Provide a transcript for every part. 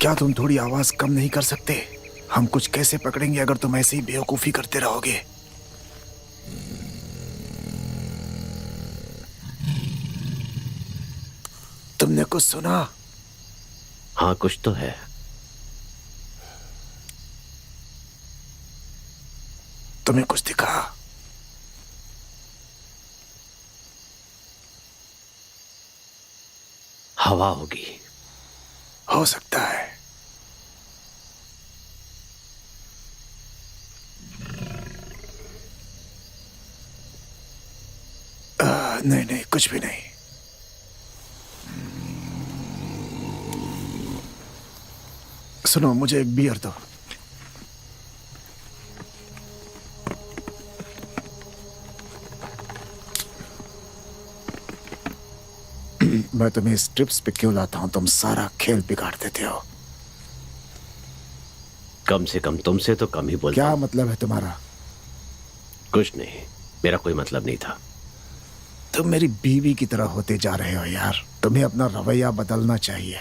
क्या तुम थोड़ी आवाज कम नहीं कर सकते? हम कुछ कैसे पकड़ेंगे अगर तुम ऐसे ही बेवकूफी करते रहोगे? तुमने कुछ सुना? हाँ, कुछ तो है। तुम्हें कुछ दिखा? हवा होगी। हो सकता है। नहीं नहीं, कुछ भी नहीं। सुनो, मुझे एक बियर दो। मैं तुम्हें इस ट्रिप्स पे क्यों लाता हूं? तुम सारा खेल बिगाड़ देते हो। कम से कम तुमसे तो कम ही बोलता क्या हूं। मतलब है तुम्हारा? कुछ नहीं, मेरा कोई मतलब नहीं था। तुम मेरी बीवी की तरह होते जा रहे हो यार। तुम्हें अपना रवैया बदलना चाहिए।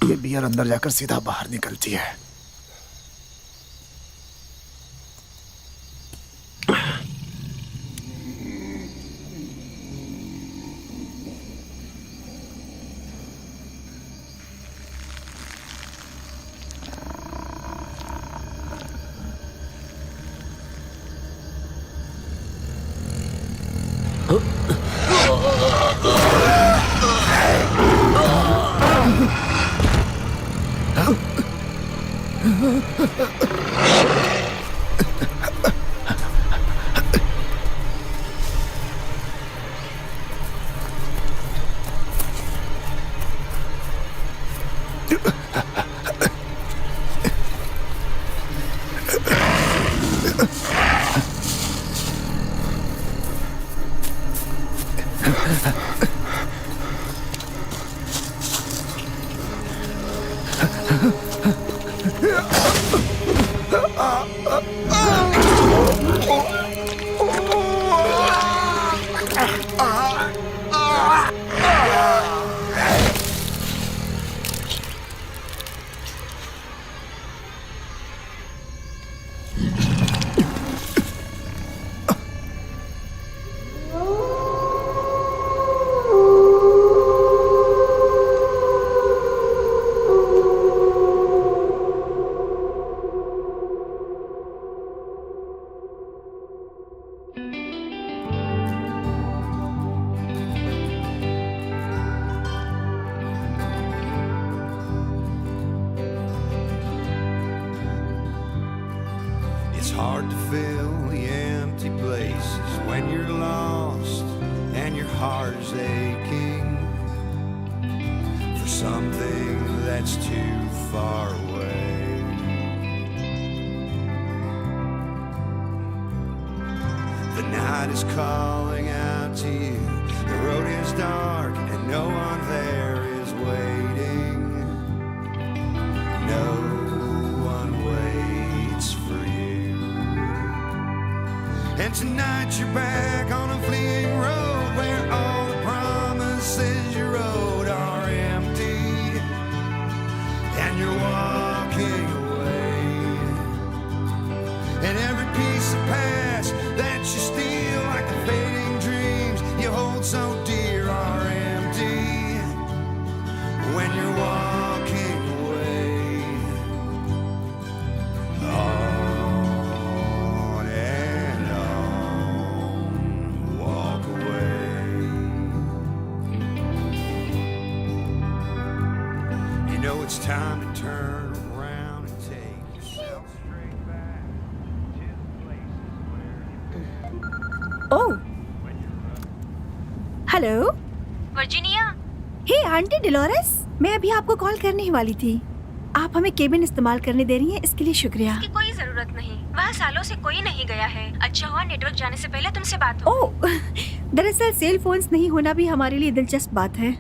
ये बियर अंदर जाकर सीधा बाहर निकलती है। It's hard to fill the empty places when you're lost and your heart is aching for something that's too far away. The night is calling out to you. The road is dark and no one there is waiting. No one waits for you. And tonight you're back on a fleeing road where all the promises you wrote are empty. And you're walking away. And every piece of past that you steal, like the fading dreams you hold so dear, are empty. When you're walking away, on and it's time to turn around and take yourself straight back to the places where oh, hello Virginia, hey aunty Delores, मैं अभी आपको call करने ही वाली थी। आप हमें cabin इस्तेमाल करने दे रही हैं, इसके लिए शुक्रिया। की कोई जरूरत नहीं। वहाँ सालों से कोई नहीं गया है। अच्छा हुआ नेटवर्क जाने से पहले तुमसे बात हो। ओह, दरअसल सेल फोन्स नहीं होना भी हमारे लिए दिलचस्प बात है।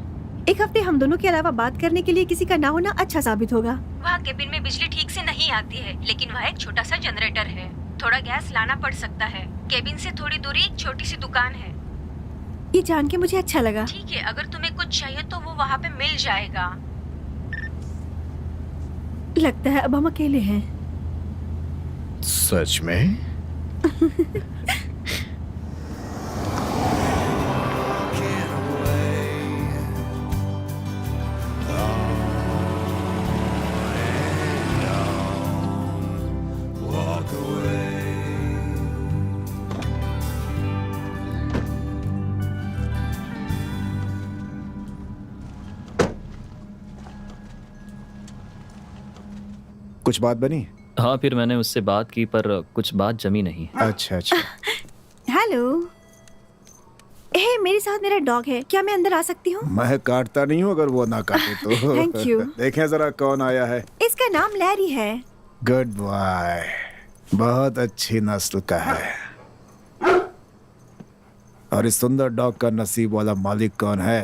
एक हफ्ते हम दोनों के अलावा बात करने के लिए किसी का ना होना अच्छा साबित होगा। वहाँ केबिन में बिजली ठीक से नहीं आती है, लेकिन वहाँ एक छोटा सा जनरेटर है। थोड़ा गैस लाना पड़ सकता है। केबिन से थोड़ी दूरी एक छोटी सी दुकान है। ये जान के मुझे अच्छा लगा। ठीक है, अगर तुम्हें कुछ चाहिए तो वो वहाँ पे मिल जाएगा। लगता है अब हम अकेले हैं। सच में? walking away. Walk away. कुछ बात बनी? हाँ, फिर मैंने उससे बात की पर कुछ बात जमी नहीं। अच्छा अच्छा। हेलो, हे मेरे साथ मेरा डॉग है, क्या मैं अंदर आ सकती हूँ? मैं काटता नहीं हूँ अगर वो ना काटे तो। Thank you. देखें जरा कौन आया है। इसका नाम लैरी है। गुड बॉय, बहुत अच्छी नस्ल का है। और इस सुंदर डॉग का नसीब वाला मालिक कौन है?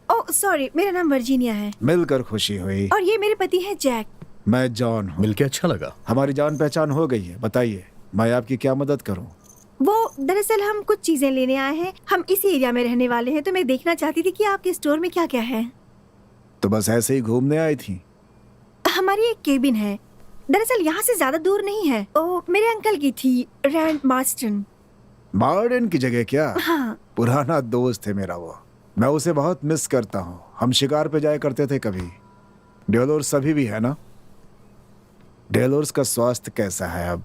ओह सॉरी, मेरा नाम वर्जीनिया है मिलकर खुशी हुई। और ये मेरे पति है जैक। मैं जॉन हूँ। मिलके अच्छा लगा। हमारी जान पहचान हो गई है। बताइए मैं आपकी क्या मदद करूँ? वो दरअसल हम कुछ चीजें लेने आए हैं। हम इसी एरिया में रहने वाले हैं, तो मैं देखना चाहती थी कि आपके स्टोर में क्या क्या है। तो बस ऐसे ही घूमने आई थी? हमारी एक केबिन है, दरअसल यहाँ से ज्यादा दूर नहीं है। ओ मेरे अंकल की थी, रैंड मार्स्टन। मार्डन की जगह क्या? हाँ, पुराना दोस्त है मेरा वो। मैं उसे बहुत मिस करता हूँ। हम शिकार पे जाया करते थे कभी। डेलोर्स अभी भी है ना? डेलोर्स का स्वास्थ्य कैसा है अब?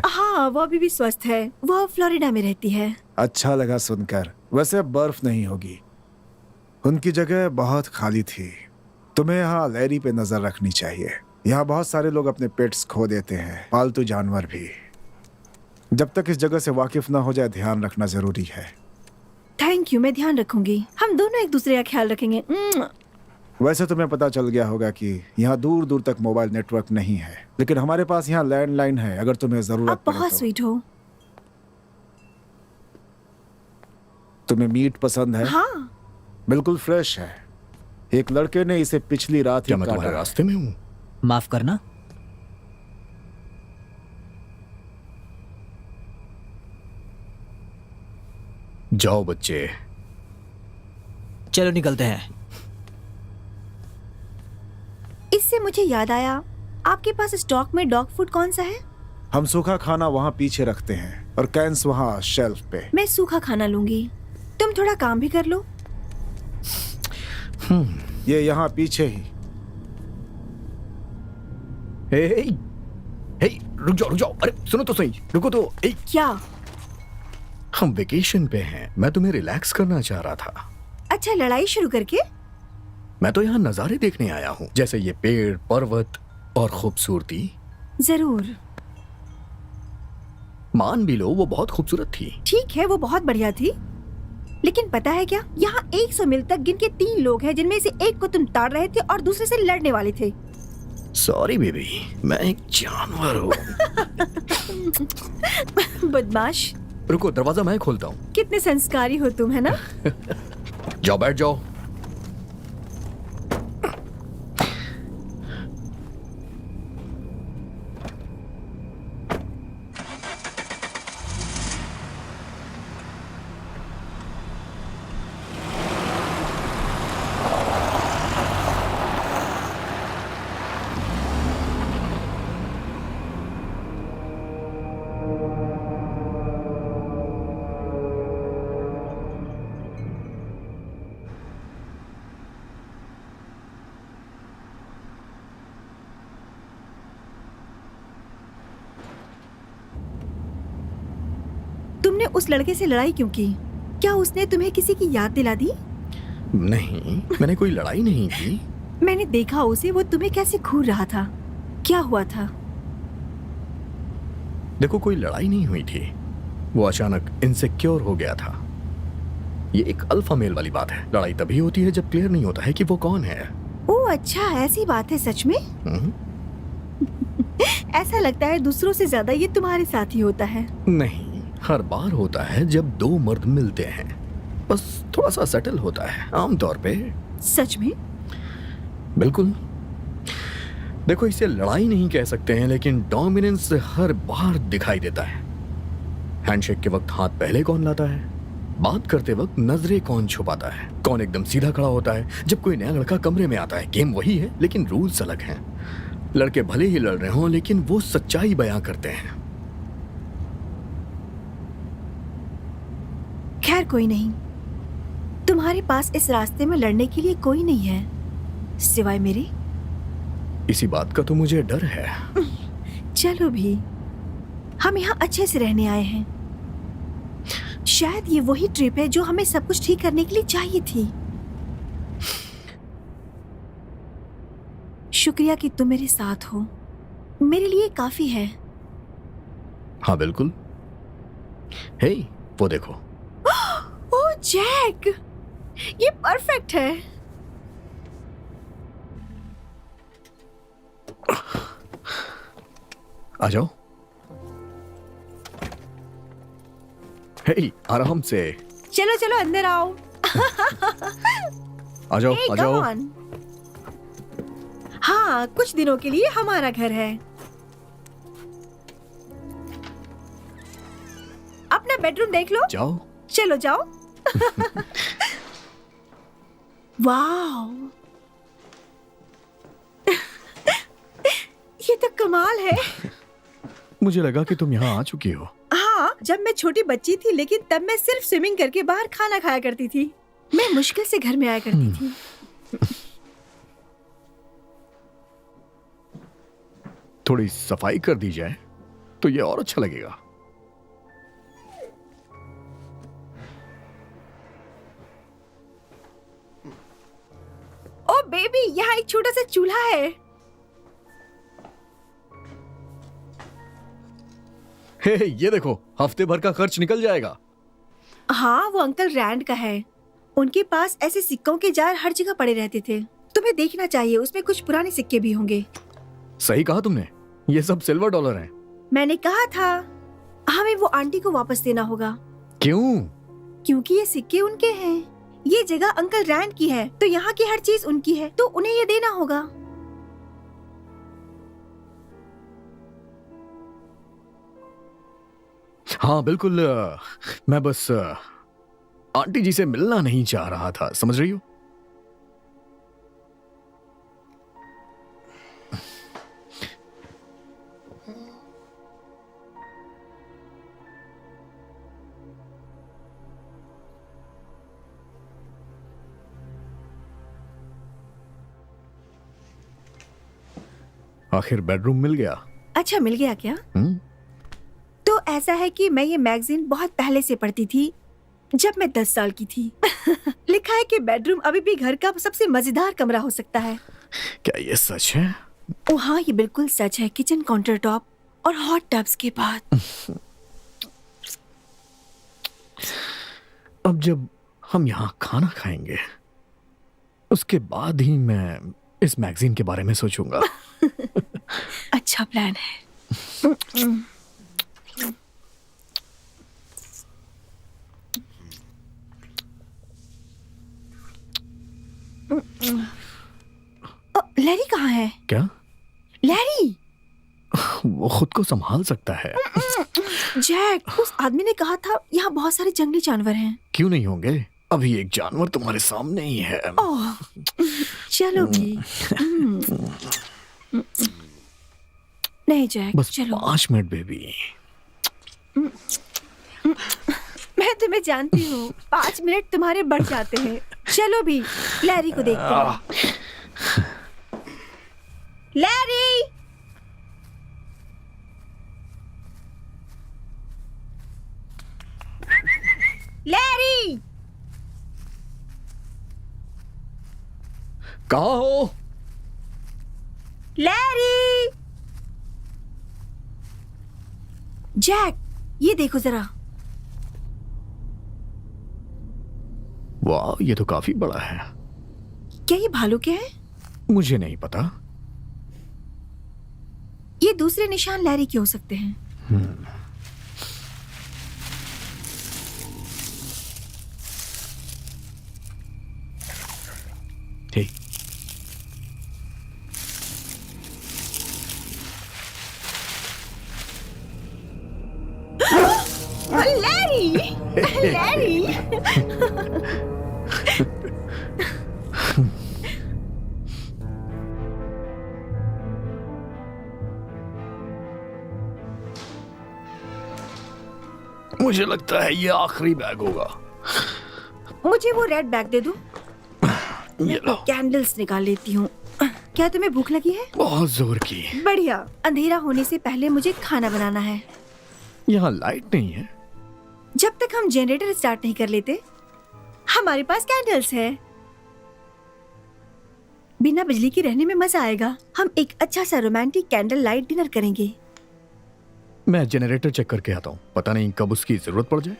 हाँ वो अभी भी स्वस्थ है। वो फ्लोरिडा में रहती है। अच्छा लगा सुनकर। वैसे अब बर्फ नहीं होगी। उनकी जगह बहुत खाली थी। तुम्हें यहाँ लैरी पे नजर रखनी चाहिए। यहाँ बहुत सारे लोग अपने पेट्स खो देते हैं, पालतू जानवर भी। जब तक इस जगह से वाकिफ ना हो जाए ध्यान रखना जरूरी है। थैंक यू, मैं ध्यान रखूंगी। हम दोनों एक दूसरे का ख्याल रखेंगे। वैसे तुम्हें पता चल गया होगा कि यहाँ दूर दूर तक मोबाइल नेटवर्क नहीं है, लेकिन हमारे पास यहाँ लैंडलाइन है अगर तुम्हें जरूरत आप पड़े बहुत तो। स्वीट हो। तुम्हें मीट पसंद है? हाँ, बिल्कुल फ्रेश है। एक लड़के ने इसे पिछली रात ही क्या मैं काटा तुम्हारे है। रास्ते में हूँ? माफ करना। जाओ बच्चे। चलो निकलते हैं। इससे मुझे याद आया, आपके पास स्टॉक में डॉग फूड कौन सा है? हम सूखा खाना वहाँ पीछे रखते हैं और कैंस वहाँ शेल्फ पे। मैं सूखा खाना लूंगी। तुम थोड़ा काम भी कर लो। ये यहाँ पीछे ही। हे हे रुक जाओ। अरे सुनो तो सही, रुको तो। क्या? हम वेकेशन पे हैं। मैं तुम्हें रिलैक्स करना चाह रहा था। अच्छा, लड़ाई शुरू करके? मैं तो यहाँ नजारे देखने आया हूँ, जैसे ये पेड़, पर्वत और खूबसूरती। जरूर। मान भी लो वो बहुत खूबसूरत थी। ठीक है, वो बहुत बढ़िया थी, लेकिन पता है क्या, यहाँ 100 मील तक गिन के 3 लोग हैं जिनमें से एक को तुम ताड़ रहे थे और दूसरे से लड़ने वाले थे। सॉरी बेबी, मैं एक जानवर हूँ। बदमाश। रुको, दरवाजा मैं खोलता हूँ। कितने संस्कारी हो तुम, है ना? जाओ बैठ जाओ। तुमने उस लड़के से लड़ाई क्यों की? क्या उसने तुम्हें किसी की याद दिला दी? नहीं, मैंने कोई लड़ाई नहीं की। मैंने देखा उसे, वो तुम्हें कैसे घूर रहा था। क्या हुआ था? देखो, कोई लड़ाई नहीं हुई थी, वो अचानक इनसिक्योर हो गया था। ये एक अल्फा मेल वाली बात है। लड़ाई तभी होती है जब क्लियर नहीं होता है कि वो कौन है। ओह अच्छा, ऐसी बात है सच में? ऐसा लगता है दूसरों से ज्यादा ये तुम्हारे साथ ही होता है। नहीं, हर बार होता है जब दो मर्द मिलते हैं, बस थोड़ा सा सेटल होता है आमतौर पे। सच में? बिल्कुल। देखो, इसे लड़ाई नहीं कह सकते हैं, लेकिन डोमिनेंस हर बार दिखाई देता है। हैंडशेक के वक्त हाथ पहले कौन लाता है, बात करते वक्त नजरें कौन छुपाता है, कौन एकदम सीधा खड़ा होता है जब कोई नया लड़का कमरे में आता है। गेम वही है लेकिन रूल्स अलग हैं। लड़के भले ही लड़ रहे हों लेकिन वो सच्चाई बयां करते हैं। खैर कोई नहीं, तुम्हारे पास इस रास्ते में लड़ने के लिए कोई नहीं है सिवाय मेरे। इसी बात का तो मुझे डर है। चलो भी, हम यहाँ अच्छे से रहने आए हैं। शायद ये वही ट्रिप है जो हमें सब कुछ ठीक करने के लिए चाहिए थी। शुक्रिया कि तुम मेरे साथ हो, मेरे लिए काफी है। हाँ बिल्कुल। हे, वो देखो। ओह जैक, ये परफेक्ट है। आ जाओ। हे, आराम से। चलो चलो अंदर आओ। आ जाओ, Hey, आ जाओ। come on. हाँ, कुछ दिनों के लिए हमारा घर है। अपना बेडरूम देख लो। जाओ। चलो जाओ। वाओ, ये तो कमाल है। मुझे लगा कि तुम यहाँ आ चुकी हो। हाँ, जब मैं छोटी बच्ची थी, लेकिन तब मैं सिर्फ स्विमिंग करके बाहर खाना खाया करती थी। मैं मुश्किल से घर में आया करती थी। थोड़ी सफाई कर दी जाए तो ये और अच्छा लगेगा। ओ बेबी, यहाँ एक छोटा सा चूल्हा है। हे, ये देखो, हफ्ते भर का खर्च निकल जाएगा। हाँ, वो अंकल रैंड का है। उनके पास ऐसे सिक्कों के जार हर जगह पड़े रहते थे। तुम्हें देखना चाहिए, उसमें कुछ पुराने सिक्के भी होंगे। सही कहा तुमने, ये सब सिल्वर डॉलर हैं। मैंने कहा था हमें वो आंटी को वापस देना होगा। क्यों? क्योंकि ये सिक्के उनके हैं। ये जगह अंकल रैंड की है, तो यहाँ की हर चीज उनकी है, तो उन्हें ये देना होगा। हाँ बिल्कुल। मैं बस आंटी जी से मिलना नहीं चाह रहा था, समझ रही हो? आखिर बेडरूम मिल गया। अच्छा, मिल गया क्या? तो ऐसा है कि मैं ये मैगजीन बहुत पहले से पढ़ती थी, जब मैं 10 साल की थी। लिखा है कि बेडरूम अभी भी घर का सबसे मजेदार कमरा हो सकता है। क्या ये सच है? ओ हाँ, ये बिल्कुल सच है। किचन काउंटर टॉप और हॉट टब्स के बाद। अब जब हम यहाँ खाना खाएंगे, उसके बाद ही मैं इस मैगजीन के बारे में सोचूंगा। अच्छा प्लान है। लैरी कहाँ है? क्या? लैरी! वो खुद को संभाल सकता है। जैक, उस आदमी ने कहा था यहाँ बहुत सारे जंगली जानवर हैं। क्यों नहीं होंगे? अभी एक जानवर तुम्हारे सामने ही है। ओह, चलो भी। नहीं जैक, बस चलो। 5 मिनट बेबी। मैं तुम्हें जानती हूँ, 5 मिनट तुम्हारे बढ़ जाते हैं। चलो भी, लैरी को देखते हैं। लैरी! लैरी! कहाँ हो? लैरी! जैक, ये देखो जरा। वाह, ये तो काफी बड़ा है। क्या ये भालू के है? मुझे नहीं पता। ये दूसरे निशान लैरी के हो सकते हैं। ठीक। लैरी! लैरी! मुझे लगता है ये आखिरी बैग होगा। मुझे वो रेड बैग दे दो। ये लो। कैंडल्स निकाल लेती हूँ। क्या तुम्हें भूख लगी है? बहुत जोर की। बढ़िया। अंधेरा होने से पहले मुझे खाना बनाना है। यहाँ लाइट नहीं है। जब तक हम जनरेटर स्टार्ट नहीं कर लेते, हमारे पास कैंडल्स है। बिना बिजली के रहने में मजा आएगा। हम एक अच्छा सा रोमांटिक कैंडल लाइट डिनर करेंगे। मैं जनरेटर चेक करके आता हूँ, पता नहीं कब उसकी जरूरत पड़ जाए।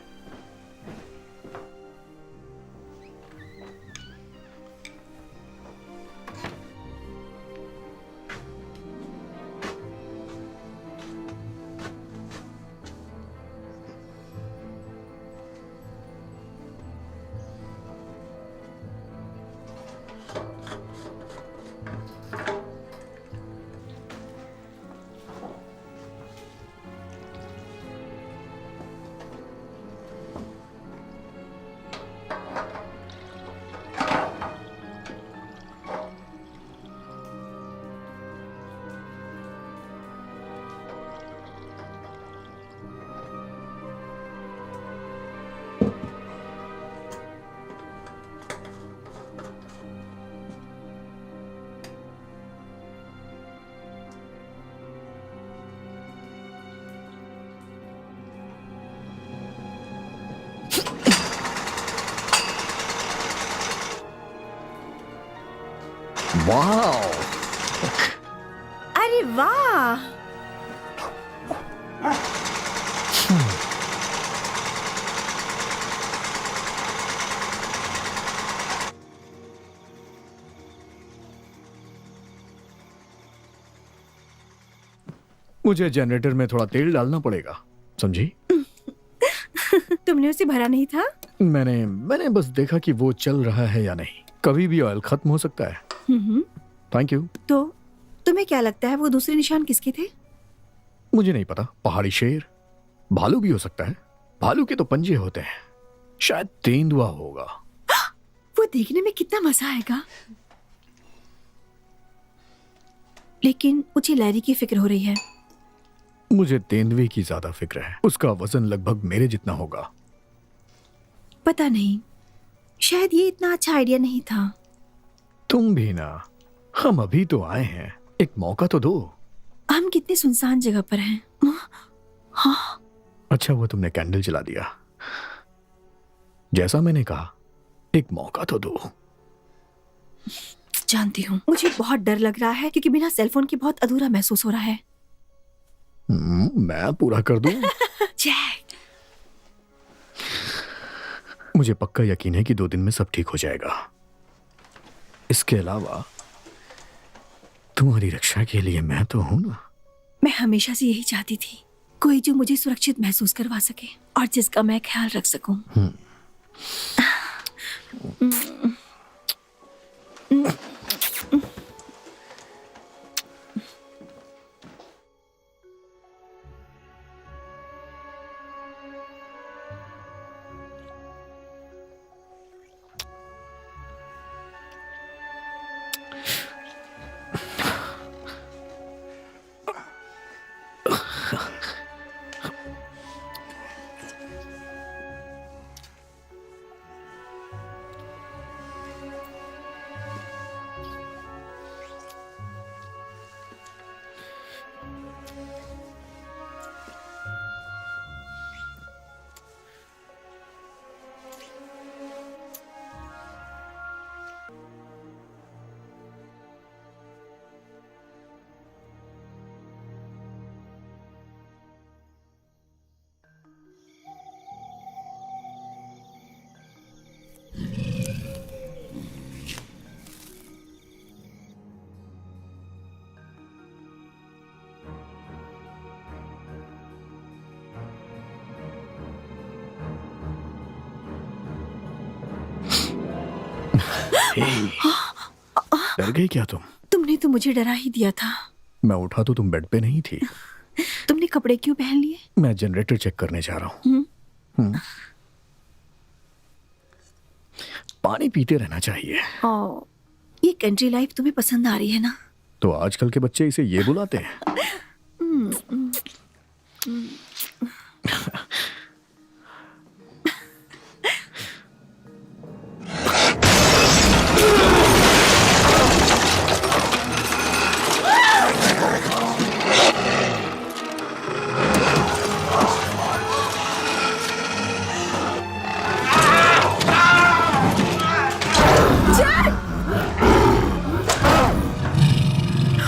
वाह, अरे वाह! मुझे जनरेटर में थोड़ा तेल डालना पड़ेगा, समझी? तुमने उसे भरा नहीं था? मैंने बस देखा कि वो चल रहा है या नहीं। कभी भी ऑयल खत्म हो सकता है। Thank you. तो तुम्हें क्या लगता है वो दूसरे निशान किसके थे? मुझे नहीं पता। पहाड़ी शेर, भालू भी हो सकता है। भालू के तो पंजे होते हैं। शायद तेंदुआ होगा। वो देखने में कितना मजा आएगा। लेकिन मुझे लैरी की फिक्र हो रही है। मुझे तेंदुए की ज्यादा फिक्र है। उसका वजन लगभग मेरे जितना होगा। पता नहीं, शायद ये इतना अच्छा आइडिया नहीं था। तुम भी ना। हम अभी तो आए हैं, एक मौका तो दो। हम कितने सुनसान जगह पर हैं। हाँ। अच्छा हुआ तुमने कैंडल जला दिया। जैसा मैंने कहा, एक मौका तो दो। जानती हूँ, मुझे बहुत डर लग रहा है क्योंकि बिना सेलफोन के बहुत अधूरा महसूस हो रहा है। मैं पूरा कर दूं। जैक, मुझे पक्का यकीन है कि 2 दिन में सब ठीक हो जाएगा। इसके अलावा तुम्हारी रक्षा के लिए मैं तो हूं ना। मैं हमेशा से यही चाहती थी, कोई जो मुझे सुरक्षित महसूस करवा सके और जिसका मैं ख्याल रख सकूं। डर गई क्या तुम? तुमने तो मुझे डरा ही दिया था। मैं उठा तो तुम बेड पे नहीं थी। तुमने कपड़े क्यों पहन लिए? मैं जनरेटर चेक करने जा रहा हूँ। पानी पीते रहना चाहिए। ये कंट्री लाइफ तुम्हें पसंद आ रही है ना? तो आजकल के बच्चे इसे ये बुलाते हैं।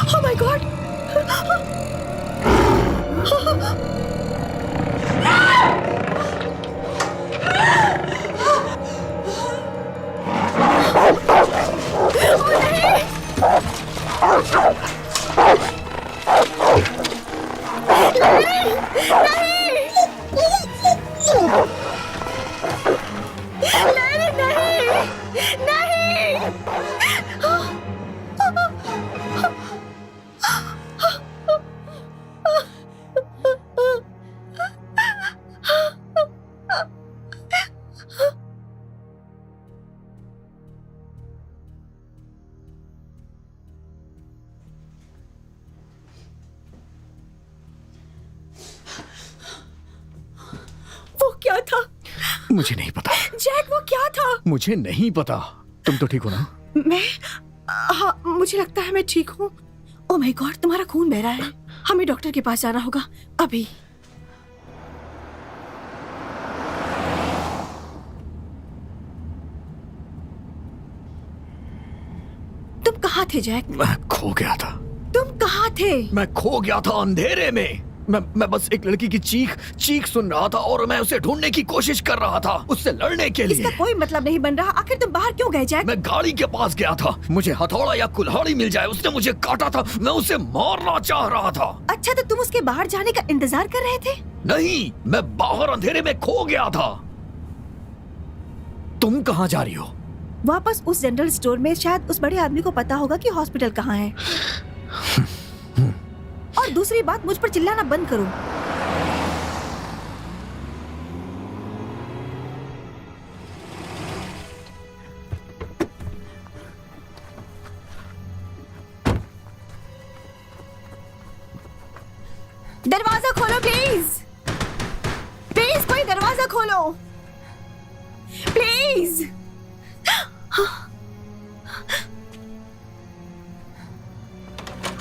Oh my God! वो क्या था? मुझे नहीं पता। जैक, वो क्या था? मुझे नहीं पता। तुम तो ठीक हो ना? हाँ, मुझे लगता है मैं ठीक हूँ। ओह माय गॉड, तुम्हारा खून बह रहा है। हमें डॉक्टर के पास जाना होगा अभी। तुम कहाँ थे जैक? मैं खो गया था। तुम कहाँ थे? मैं खो गया था अंधेरे में। मैं बस एक लड़की की चीख सुन रहा था और मैं उसे ढूंढने की कोशिश कर रहा था, उससे लड़ने के लिए। इसका कोई मतलब नहीं बन रहा। आखिर तुम बाहर क्यों गए जैक? मैं गाड़ी के पास गया था। मुझे हथौड़ा या कुल्हाड़ी मिल जाए। उसने मुझे काटा था। मैं उसे मारना चाह रहा था। अच्छा, तो तुम उसके बाहर जाने का इंतजार कर रहे थे? नहीं, मैं बाहर अंधेरे में खो गया था। तुम कहाँ जा रही हो? वापस उस जनरल स्टोर में। शायद उस बड़े आदमी को पता होगा कि हॉस्पिटल कहाँ है। और दूसरी बात, मुझ पर चिल्लाना बंद करो। दरवाजा खोलो प्लीज। प्लीज कोई दरवाजा खोलो प्लीज।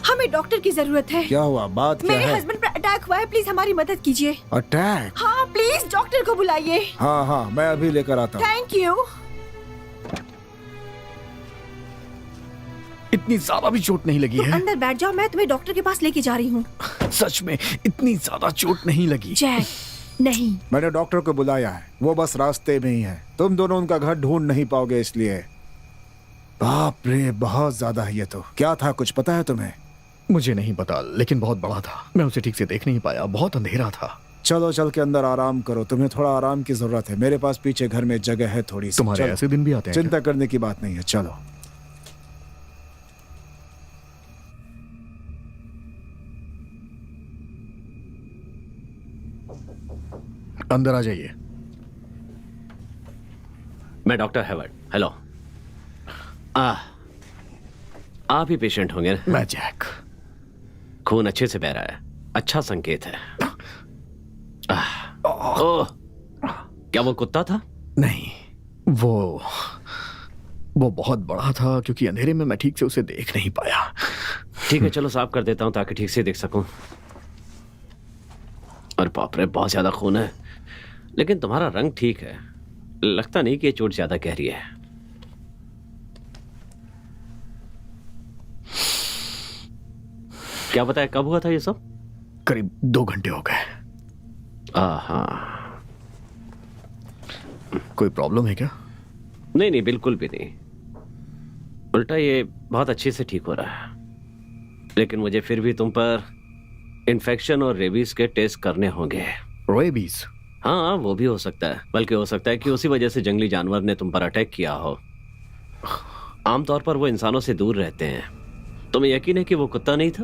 हमें डॉक्टर की जरूरत है। क्या हुआ? बात क्या मेरे है? हस्बैंड पर अटैक हुआ है। प्लीज हमारी मदद कीजिए। अटैक? हाँ प्लीज डॉक्टर को बुलाइए। हाँ हाँ, मैं अभी लेकर आता हूँ। Thank you. इतनी ज्यादा भी चोट नहीं लगी तुम है? अंदर बैठ जाओ, मैं तुम्हें डॉक्टर के पास लेके जा रही हूँ। सच में इतनी ज्यादा चोट नहीं लगी। जैक, नहीं। मैंने डॉक्टर को बुलाया है, वो बस रास्ते में ही है। तुम दोनों उनका घर ढूंढ नहीं पाओगे इसलिए। बाप रे, बहुत ज्यादा है ये तो। क्या था, कुछ पता है तुम्हें? मुझे नहीं पता, लेकिन बहुत बड़ा था। मैं उसे ठीक से देख नहीं पाया, बहुत अंधेरा था। चलो चल के अंदर आराम करो, तुम्हें थोड़ा आराम की जरूरत है। मेरे पास पीछे घर में जगह है थोड़ी सी। तुम्हारे चलो। ऐसे दिन भी आते हैं? चिंता करने की बात नहीं है, चलो। अंदर आ जाइए। मैं डॉक्टर हैवर्ड। हेलो। आप ही पेशेंट होंगे ना? मैं जैक। खून अच्छे से बह रहा है, अच्छा संकेत है। ओह, क्या वो कुत्ता था? नहीं, वो बहुत बड़ा था, क्योंकि अंधेरे में मैं ठीक से उसे देख नहीं पाया। ठीक है, चलो साफ कर देता हूं ताकि ठीक से देख सकूं। और बाप रे, बहुत ज्यादा खून है, लेकिन तुम्हारा रंग ठीक है। लगता नहीं कि ये चोट ज्यादा गहरी है। क्या बताया, कब हुआ था ये सब? करीब 2 घंटे हो गए। हाँ। कोई प्रॉब्लम है क्या? नहीं नहीं, बिल्कुल भी नहीं। उल्टा ये बहुत अच्छे से ठीक हो रहा है। लेकिन मुझे फिर भी तुम पर इन्फेक्शन और रेबीज के टेस्ट करने होंगे। रेबीज? हाँ, वो भी हो सकता है। बल्कि हो सकता है कि उसी वजह से जंगली जानवर ने तुम पर अटैक किया हो। आमतौर पर वो इंसानों से दूर रहते हैं। तुम्हें यकीन है कि वो कुत्ता नहीं था?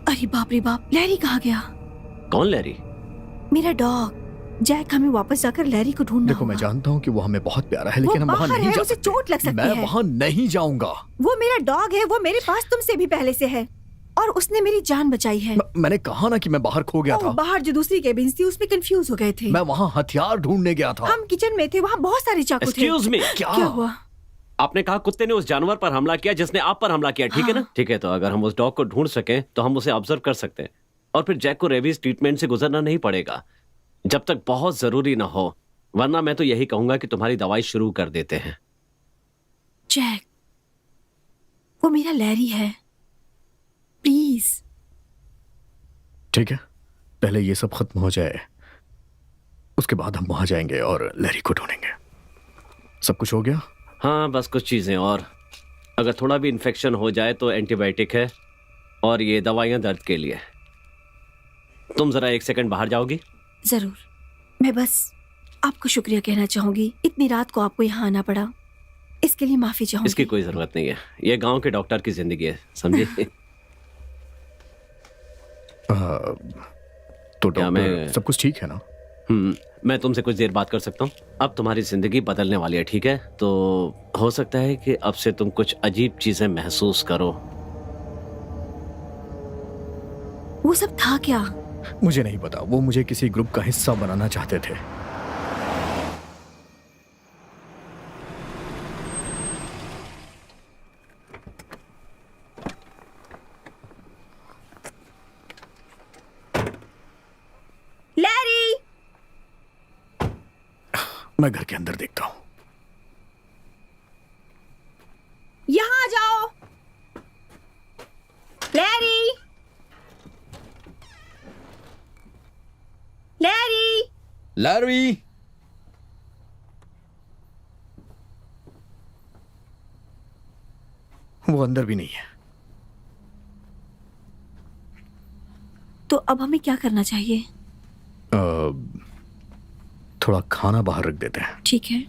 अरे बाप रे बाप, लैरी कहाँ गया? कौन लैरी? मेरा डॉग जैक। हमें वापस जाकर लैरी को ढूंढना देखो, मैं होगा। जानता हूँ कि वो हमें बहुत प्यारा है, लेकिन हम वहाँ बाहर नहीं है, जा उसे सकते। चोट लग सकती मैं है। वहाँ नहीं जाऊंगा। वो मेरा डॉग है, वो मेरे पास तुमसे भी पहले से है और उसने मेरी जान बचाई है। मैंने कहा ना कि मैं बाहर खो गया ओह, था। बाहर जो दूसरी केबिन्स थी उसमें कंफ्यूज हो गए थे। मैं वहाँ हथियार ढूंढने गया था। हम किचन में थे, वहाँ बहुत सारे चाकू थे। एक्सक्यूज मी, क्या? क्या हुआ? आपने कहा कुत्ते ने उस जानवर पर हमला किया जिसने आप पर हमला किया, ठीक है ना? ठीक है, तो अगर हम उस डॉग को ढूंढ सकें तो हम उसे ऑब्जर्व कर सकते हैं और फिर जैक को रेबीज ट्रीटमेंट से गुजरना नहीं पड़ेगा जब तक बहुत जरूरी ना हो, वरना मैं तो यही कहूंगा कि तुम्हारी दवाई शुरू कर देते हैं। जैक, वो मेरा लैरी है, प्लीज। ठीक है, पहले ये सब खत्म हो जाए, उसके बाद हम वहां जाएंगे और लैरी को ढूंढेंगे। सब कुछ हो गया? हाँ, बस कुछ चीजें और। अगर थोड़ा भी इन्फेक्शन हो जाए तो एंटीबायोटिक है और ये दवाइयां दर्द के लिए। तुम जरा 1 सेकंड बाहर जाओगी? जरूर। मैं बस आपको शुक्रिया कहना चाहूंगी, इतनी रात को आपको यहाँ आना पड़ा, इसके लिए माफी चाहूंगी। इसकी कोई जरूरत नहीं है, ये गांव के डॉक्टर की जिंदगी है, समझे? तो क्या डॉक्टर, मैं- सब कुछ ठीक है ना? मैं तुमसे कुछ देर बात कर सकता हूँ? अब तुम्हारी जिंदगी बदलने वाली है, ठीक है? तो हो सकता है कि अब से तुम कुछ अजीब चीजें महसूस करो। वो सब था क्या? मुझे नहीं पता, वो मुझे किसी ग्रुप का हिस्सा बनाना चाहते थे। लैरी! मैं घर के अंदर देखता हूँ। यहाँ आ जाओ। लैरी! लैरी! लैरी! वो अंदर भी नहीं है। तो अब हमें क्या करना चाहिए? थोड़ा खाना बाहर रख देते हैं। ठीक है।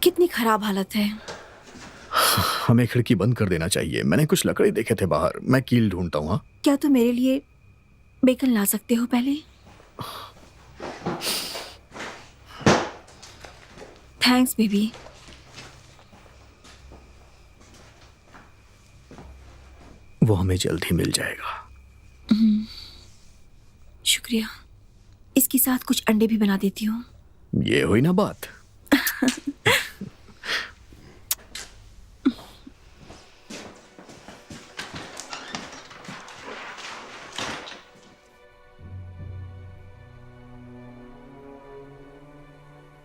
कितनी खराब हालत है। हमें खिड़की बंद कर देना चाहिए। मैंने कुछ लकड़ी देखे थे बाहर, मैं कील ढूंढता हूँ। हाँ? क्या तुम मेरे लिए बेकन ला सकते हो पहले? Thanks baby. वो हमें जल्द ही मिल जाएगा। शुक्रिया। इसके साथ कुछ अंडे भी बना देती हूँ। ये हुई ना बात।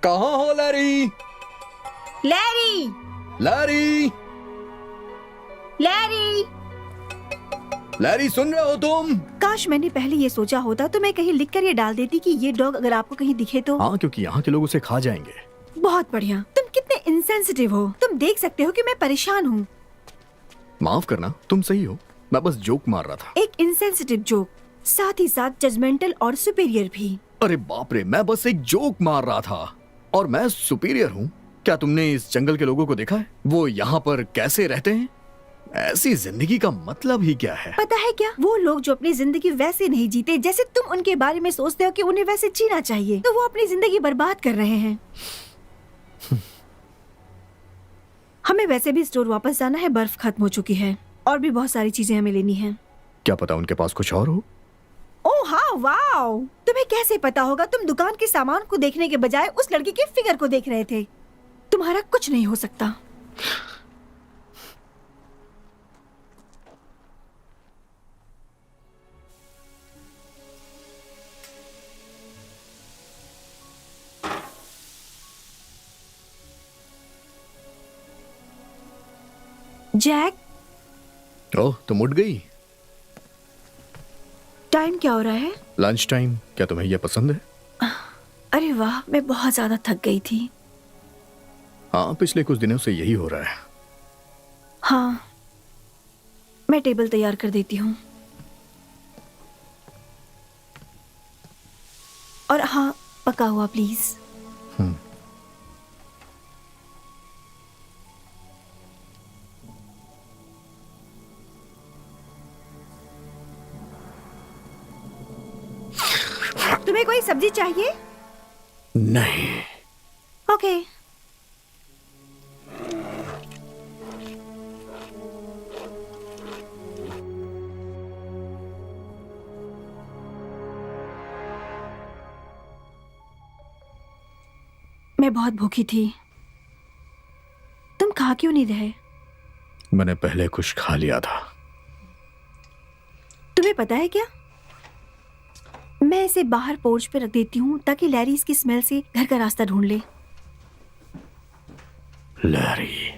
कहाँ हो Larry? Larry! Larry! Larry! Larry, सुन रहे हो तुम? काश मैंने पहले ये सोचा होता तो मैं कहीं लिखकर ये डाल देती कि ये डॉग अगर आपको कहीं दिखे तो। हाँ, क्योंकि यहाँ के लोग उसे खा जाएंगे। बहुत बढ़िया। तुम कितने इंसेंसिटिव हो। तुम देख सकते हो कि मैं परेशान हूँ। माफ करना, तुम सही हो, मैं बस जोक मार रहा था। एक इंसेंसिटिव जोक, साथ ही साथ जजमेंटल और सुपीरियर भी। अरे बाप रे, मैं बस एक जोक मार रहा था और मैं सुपीरियर हूँ। क्या तुमने इस जंगल के लोगों को देखा है? वो यहाँ पर कैसे रहते हैं? ऐसी जिंदगी का मतलब ही क्या है? पता है क्या, वो लोग जो अपनी जिंदगी वैसे नहीं जीते जैसे तुम उनके बारे में सोचते हो कि उन्हें वैसे जीना चाहिए, तो वो अपनी जिंदगी बर्बाद कर रहे हैं। हमें वैसे भी स्टोर वापस जाना है, बर्फ खत्म हो चुकी है और भी बहुत सारी चीजें हमें लेनी है। क्या पता उनके पास कुछ और हो? ओह हाँ, वाओ! तुम्हें कैसे पता होगा? तुम दुकान के सामान को देखने के बजाय उस लड़की के फिगर को देख रहे थे। तुम्हारा कुछ नहीं हो सकता। जैक, ओह, तुम उठ गई। टाइम क्या हो रहा है? Lunch time. क्या तुम्हें यह पसंद है? अरे वाह, मैं बहुत ज्यादा थक गई थी। हाँ, पिछले कुछ दिनों से यही हो रहा है। हाँ, मैं टेबल तैयार कर देती हूँ। और हाँ, पका हुआ प्लीज। तुम्हें कोई सब्जी चाहिए? नहीं। ओके। मैं बहुत भूखी थी। तुम खा क्यों नहीं रहे? मैंने पहले कुछ खा लिया था। तुम्हें पता है क्या, मैं इसे बाहर पोर्च पे रख देती हूँ ताकि लैरी इसकी स्मेल से घर का रास्ता ढूंढ ले। लैरी।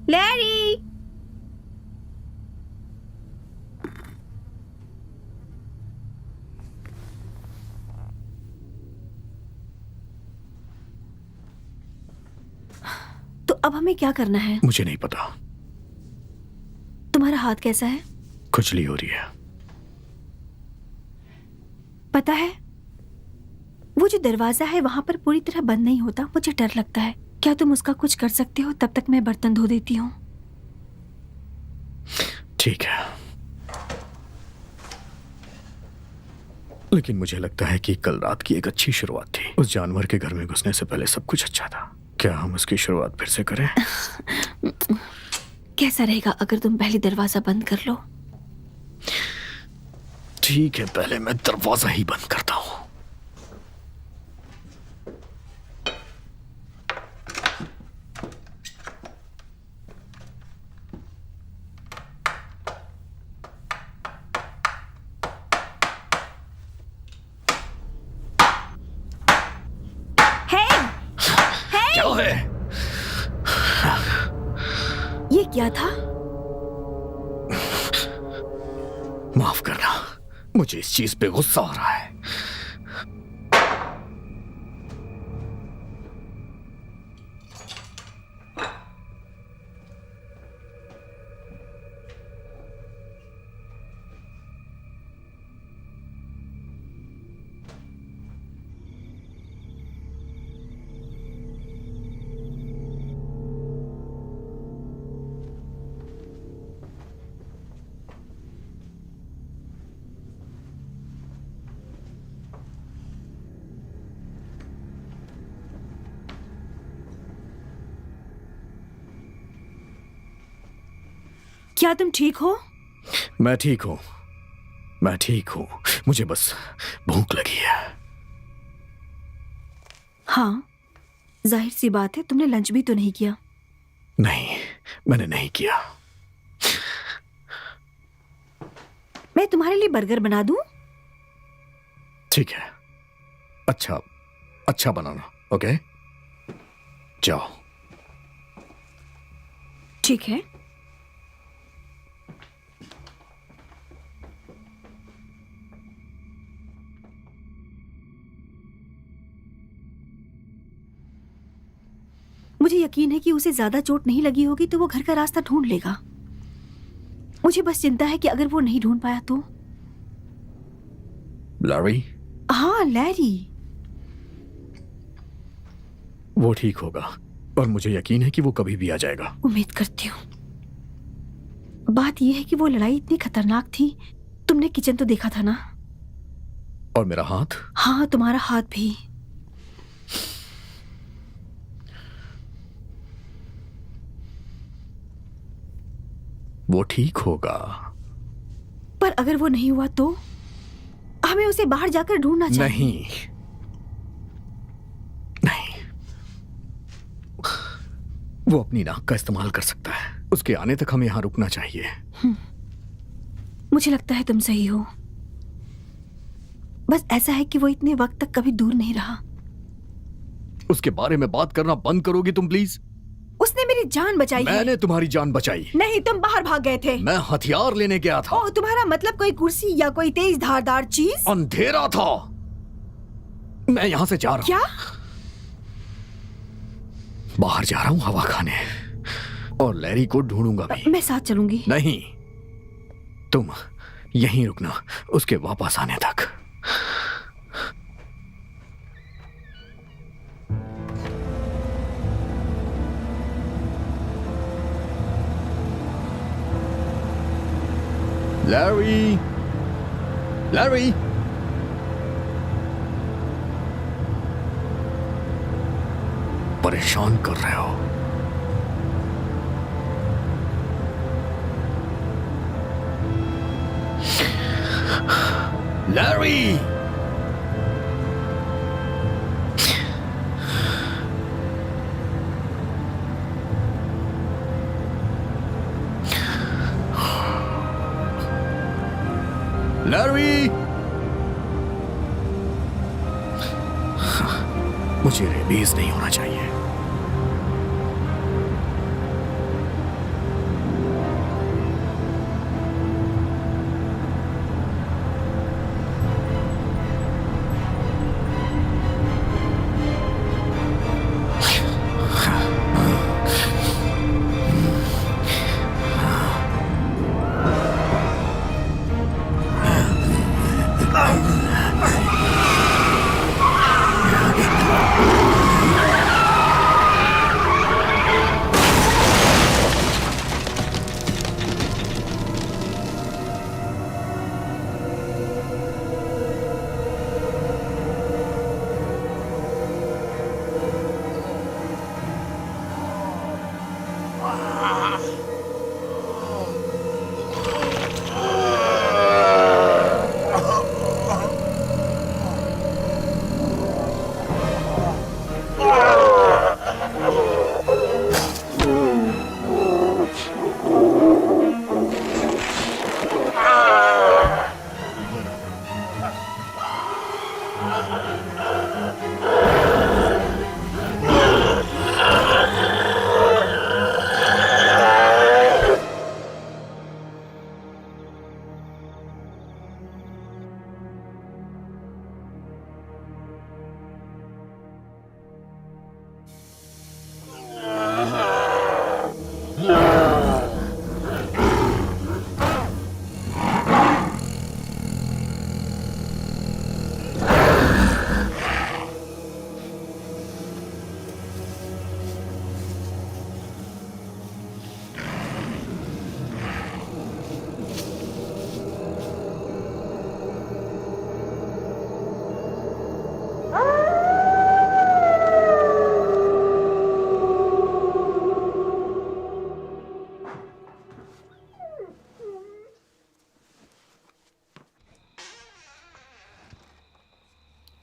लैरी! तो अब हमें क्या करना है? मुझे नहीं पता। तुम्हारा हाथ कैसा है? खुजली हो रही है। पता है, वो जो दरवाजा है वहां पर पूरी तरह बंद नहीं होता। मुझे डर लगता है। क्या तुम उसका कुछ कर सकते हो? तब तक मैं बर्तन धो देती हूँ। ठीक है, लेकिन मुझे लगता है कि कल रात की एक अच्छी शुरुआत थी। उस जानवर के घर में घुसने से पहले सब कुछ अच्छा था। क्या हम उसकी शुरुआत फिर से करें? कैसा रहेगा अगर तुम पहले दरवाजा बंद कर लो? ठीक है, पहले मैं दरवाजा ही बंद करता हूँ। क्या है? ये क्या था? माफ करना, मुझे इस चीज पे गुस्सा आ रहा है। क्या तुम ठीक हो? मैं ठीक हूं, मैं ठीक हूं। मुझे बस भूख लगी है। हाँ, जाहिर सी बात है, तुमने लंच भी तो नहीं किया। नहीं, मैंने नहीं किया। मैं तुम्हारे लिए बर्गर बना दूं? ठीक है, अच्छा अच्छा बनाना। ओके, जाओ। ठीक है। मुझे यकीन है कि उसे ज्यादा चोट नहीं लगी होगी तो वो घर का रास्ता ढूंढ लेगा। मुझे बस चिंता है कि अगर वो नहीं ढूंढ पाया तो। लैरी? हाँ, लैरी। वो ठीक होगा और मुझे यकीन है कि वो कभी भी आ जाएगा। उम्मीद करती हूँ। बात यह है कि वो लड़ाई इतनी खतरनाक थी। तुमने किचन तो देखा था ना? और मेरा हाथ? हाँ, तुम्हारा हाथ भी। वो ठीक होगा। पर अगर वो नहीं हुआ तो हमें उसे बाहर जाकर ढूंढना चाहिए। नहीं, नहीं, वो अपनी नाक का इस्तेमाल कर सकता है। उसके आने तक हमें यहां रुकना चाहिए। मुझे लगता है तुम सही हो। बस ऐसा है कि वो इतने वक्त तक कभी दूर नहीं रहा। उसके बारे में बात करना बंद करोगी तुम प्लीज? उसने मेरी जान बचाई है। मैंने तुम्हारी जान बचाई। नहीं, तुम बाहर भाग गए थे। मैं हथियार लेने गया था। ओह, तुम्हारा मतलब कोई कुर्सी या कोई तेज धारदार चीज? अंधेरा था। मैं यहां से जा रहा हूं। क्या? बाहर जा रहा हूं हवा खाने। और लैरी को ढूंढूंगा भी। मैं साथ चलूंगी। नहीं, तुम यहीं रुकना उसके वापस आने तक। लैरी, लैरी, परेशान कर रहे हो। लैरी, लैरी, मुझे रेबीज नहीं होना चाहिए।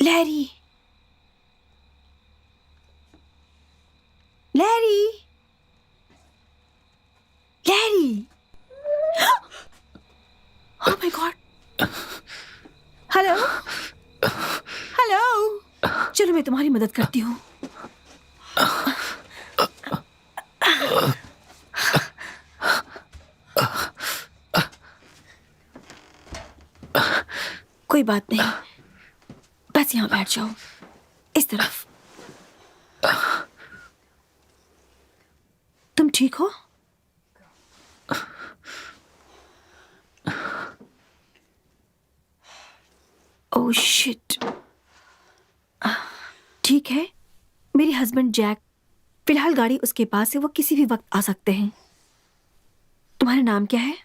Larry, Larry, Larry, oh my God. Hello, hello, चलो मैं तुम्हारी मदद करती हूँ। कोई बात नहीं, बस यहाँ बैठ जाओ, इस तरफ। तुम ठीक हो? Oh shit. ठीक है, मेरे हस्बैंड जैक, फिलहाल गाड़ी उसके पास है, वो किसी भी वक्त आ सकते हैं। तुम्हारा नाम क्या है?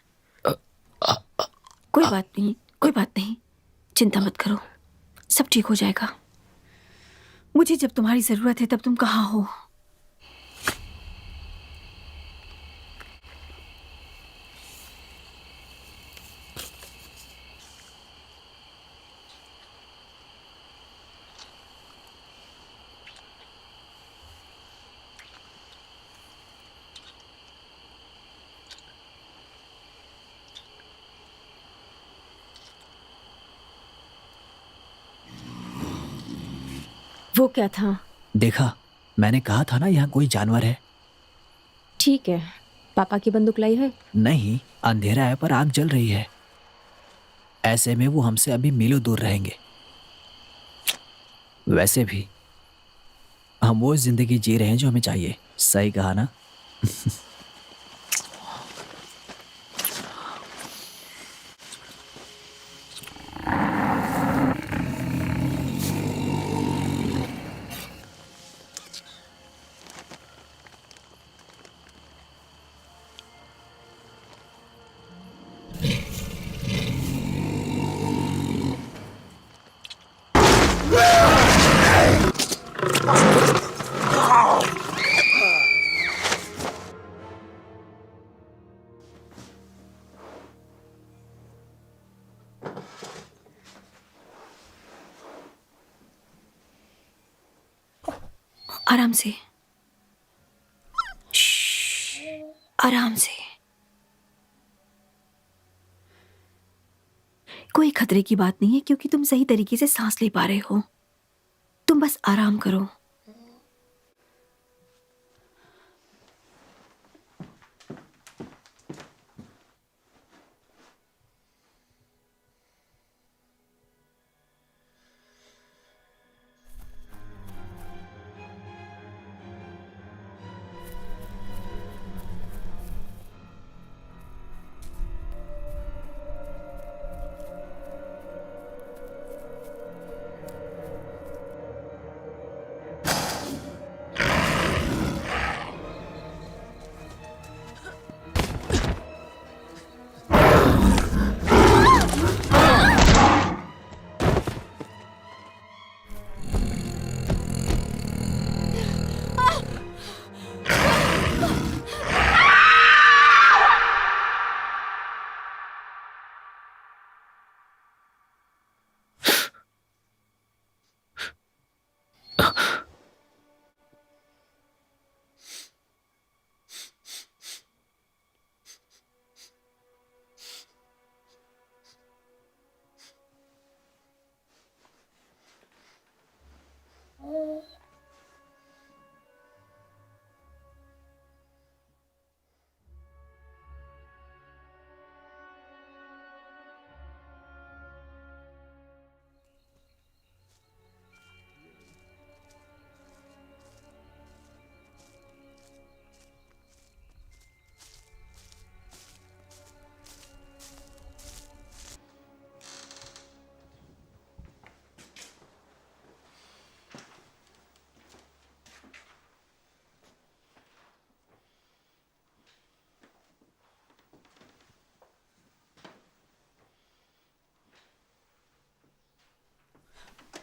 कोई बात नहीं, कोई बात नहीं, चिंता मत करो, सब ठीक हो जाएगा। मुझे जब तुम्हारी जरूरत है तब तुम कहाँ हो? वो क्या था? देखा, मैंने कहा था ना यहाँ कोई जानवर है। ठीक है, पापा की बंदूक लाई है? नहीं, अंधेरा है पर आग जल रही है। ऐसे में वो हमसे अभी मीलों दूर रहेंगे। वैसे भी हम वो जिंदगी जी रहे हैं जो हमें चाहिए। सही कहा ना? आराम से, श्श्श, आराम से। कोई खतरे की बात नहीं है क्योंकि तुम सही तरीके से सांस ले पा रहे हो। तुम बस आराम करो।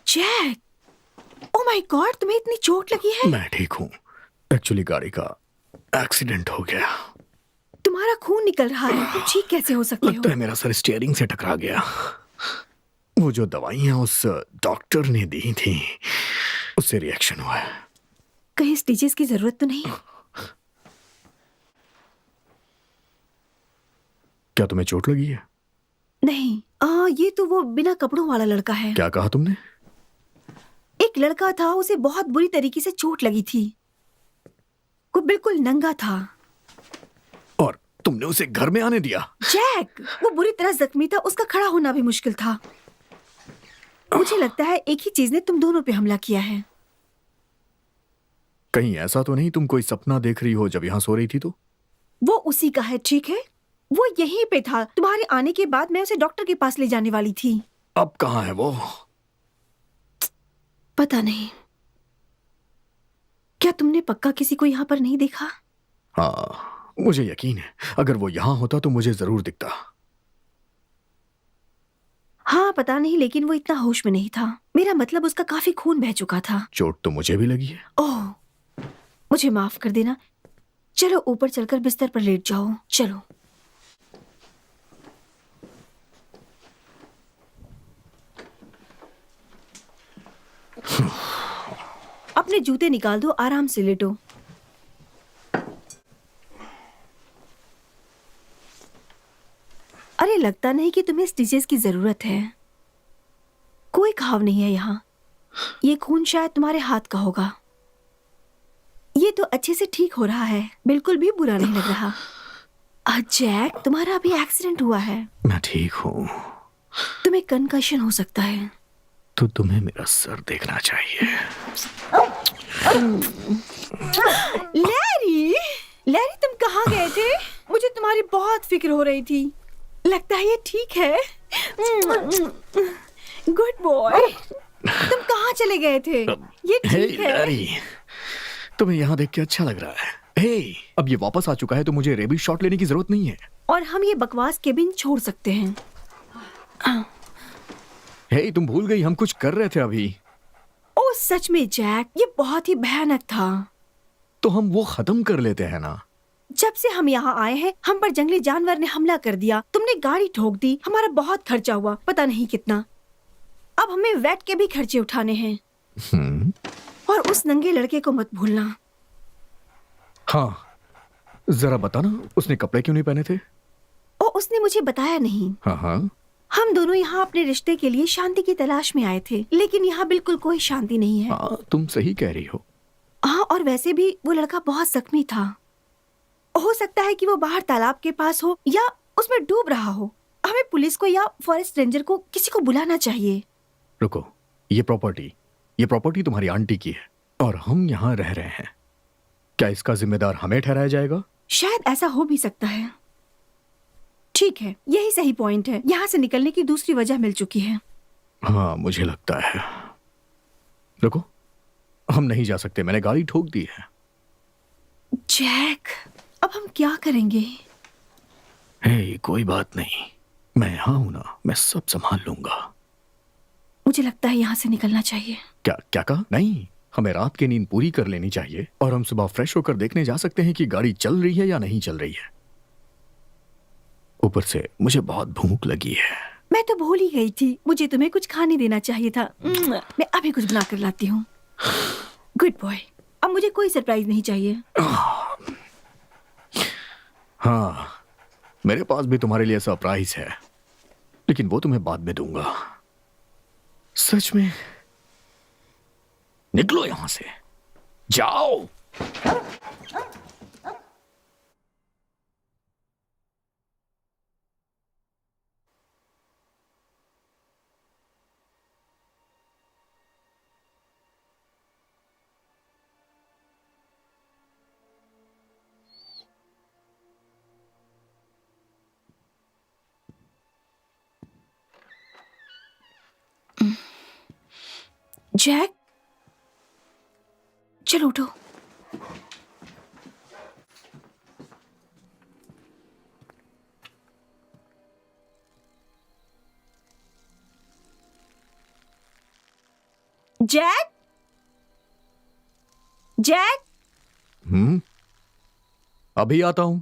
जैक, ओ माय गॉड, तुम्हें इतनी चोट लगी है? मैं ठीक हूँ। एक्चुअली गाड़ी का एक्सीडेंट हो गया। तुम्हारा खून निकल रहा है, तुम ठीक कैसे हो सकते लगता हो? है मेरा सर स्टीयरिंग से टकरा गया। वो जो दवाइयाँ उस डॉक्टर ने दी थी उससे रिएक्शन हुआ है। कहीं स्टिचेस की जरूरत तो नहीं? क्या तुम्हें चोट लगी है? नहीं, ये तो वो बिना कपड़ों वाला लड़का है। क्या कहा तुमने? एक लड़का था, उसे बहुत बुरी तरीके से चोट लगी थी। वो बिल्कुल नंगा था। और तुमने उसे घर में आने दिया? जैक, वो बुरी तरह जख्मी था, उसका खड़ा होना भी मुश्किल था। मुझे लगता है एक ही चीज ने तुम दोनों पे हमला किया है। कहीं ऐसा तो नहीं तुम कोई सपना देख रही हो जब यहाँ सो रही थी तो? वो उसी का है, ठीक है? वो यहीं पे था। तुम्हारे आने के बाद मैं उसे डॉक्टर के पास ले जाने वाली थी। अब कहाँ है वो? पता नहीं। क्या तुमने पक्का किसी को यहाँ पर नहीं देखा? हाँ, मुझे यकीन है अगर वो यहाँ होता तो मुझे जरूर दिखता। हाँ, पता नहीं, लेकिन वो इतना होश में नहीं था। मेरा मतलब उसका काफी खून बह चुका था। चोट तो मुझे भी लगी है। ओह, मुझे माफ कर देना। चलो ऊपर चलकर बिस्तर पर लेट जाओ। चलो। अपने जूते निकाल दो, आराम से लेटो। अरे लगता नहीं कि तुम्हें स्टिचेस की जरूरत है। कोई घाव नहीं है यहाँ। ये खून शायद तुम्हारे हाथ का होगा। ये तो अच्छे से ठीक हो रहा है, बिल्कुल भी बुरा नहीं लग रहा। जैक, तुम्हारा अभी एक्सीडेंट हुआ है। मैं ठीक हूँ। तुम्हें कंकशन हो सकता है। तो तुम्हें मेरा सर देखना चाहिए। लैरी, लैरी, तुम कहाँ गए थे? मुझे तुम्हारी बहुत फिक्र हो रही थी। लगता है ये ठीक है। Good boy. तुम कहाँ चले गए थे? ये ठीक है। लैरी, तुम्हें यहाँ देख के अच्छा लग रहा है। हे, अब ये वापस आ चुका है तो मुझे रेबीज शॉट लेने की जरूरत नहीं है। और हम ये बकवास केबिन छोड़ सकते हैं। हे, तुम भूल गई हम कुछ कर रहे थे अभी। ओ सच में जैक, ये बहुत ही भयानक था। तो हम वो खत्म कर लेते हैं ना। जब से हम यहाँ आए हैं, हम पर जंगली जानवर ने हमला कर दिया, तुमने गाड़ी ठोक दी, हमारा बहुत खर्चा हुआ, पता नहीं कितना। अब हमें वेट के भी खर्चे उठाने हैं। और उस नंगे लड़के को मत भूलना। हाँ, जरा बताना, उसने कपड़े क्यों नहीं पहने थे? ओ, उसने मुझे बताया नहीं। हाँ हाँ। हम दोनों यहाँ अपने रिश्ते के लिए शांति की तलाश में आए थे, लेकिन यहाँ बिल्कुल कोई शांति नहीं है। हाँ, तुम सही कह रही हो। हाँ, और वैसे भी वो लड़का बहुत जख्मी था। हो सकता है कि वो बाहर तालाब के पास हो या उसमें डूब रहा हो। हमें पुलिस को या फॉरेस्ट रेंजर को किसी को बुलाना चाहिए। रुको, ये प्रॉपर्टी तुम्हारी आंटी की है और हम यहाँ रह रहे हैं। क्या इसका जिम्मेदार हमें ठहराया जाएगा? शायद ऐसा हो भी सकता है। ठीक है, यही सही पॉइंट है। यहाँ से निकलने की दूसरी वजह मिल चुकी है। हाँ, मुझे लगता है। रुको, हम नहीं जा सकते, मैंने गाड़ी ठोक दी है। जैक, अब हम क्या करेंगे? हे, कोई बात नहीं, मैं यहाँ हूं ना, मैं सब संभाल लूंगा। मुझे लगता है यहाँ से निकलना चाहिए। क्या क्या कहा? नहीं, हमें रात की नींद पूरी कर लेनी चाहिए और हम सुबह फ्रेश होकर देखने जा सकते हैं कि गाड़ी चल रही है या नहीं चल रही है। ऊपर से मुझे बहुत भूख लगी है। मैं तो भूल ही गई थी, मुझे तुम्हें कुछ खाने देना चाहिए था। मैं अभी कुछ बना कर लाती हूँ। Good boy. अब मुझे कोई सरप्राइज नहीं चाहिए। हाँ, मेरे पास भी तुम्हारे लिए सरप्राइज है, लेकिन वो तुम्हें बाद में दूंगा। सच में? निकलो यहां से, जाओ। जैक, चलो उठो। जैक, जैक, अभी आता हूं।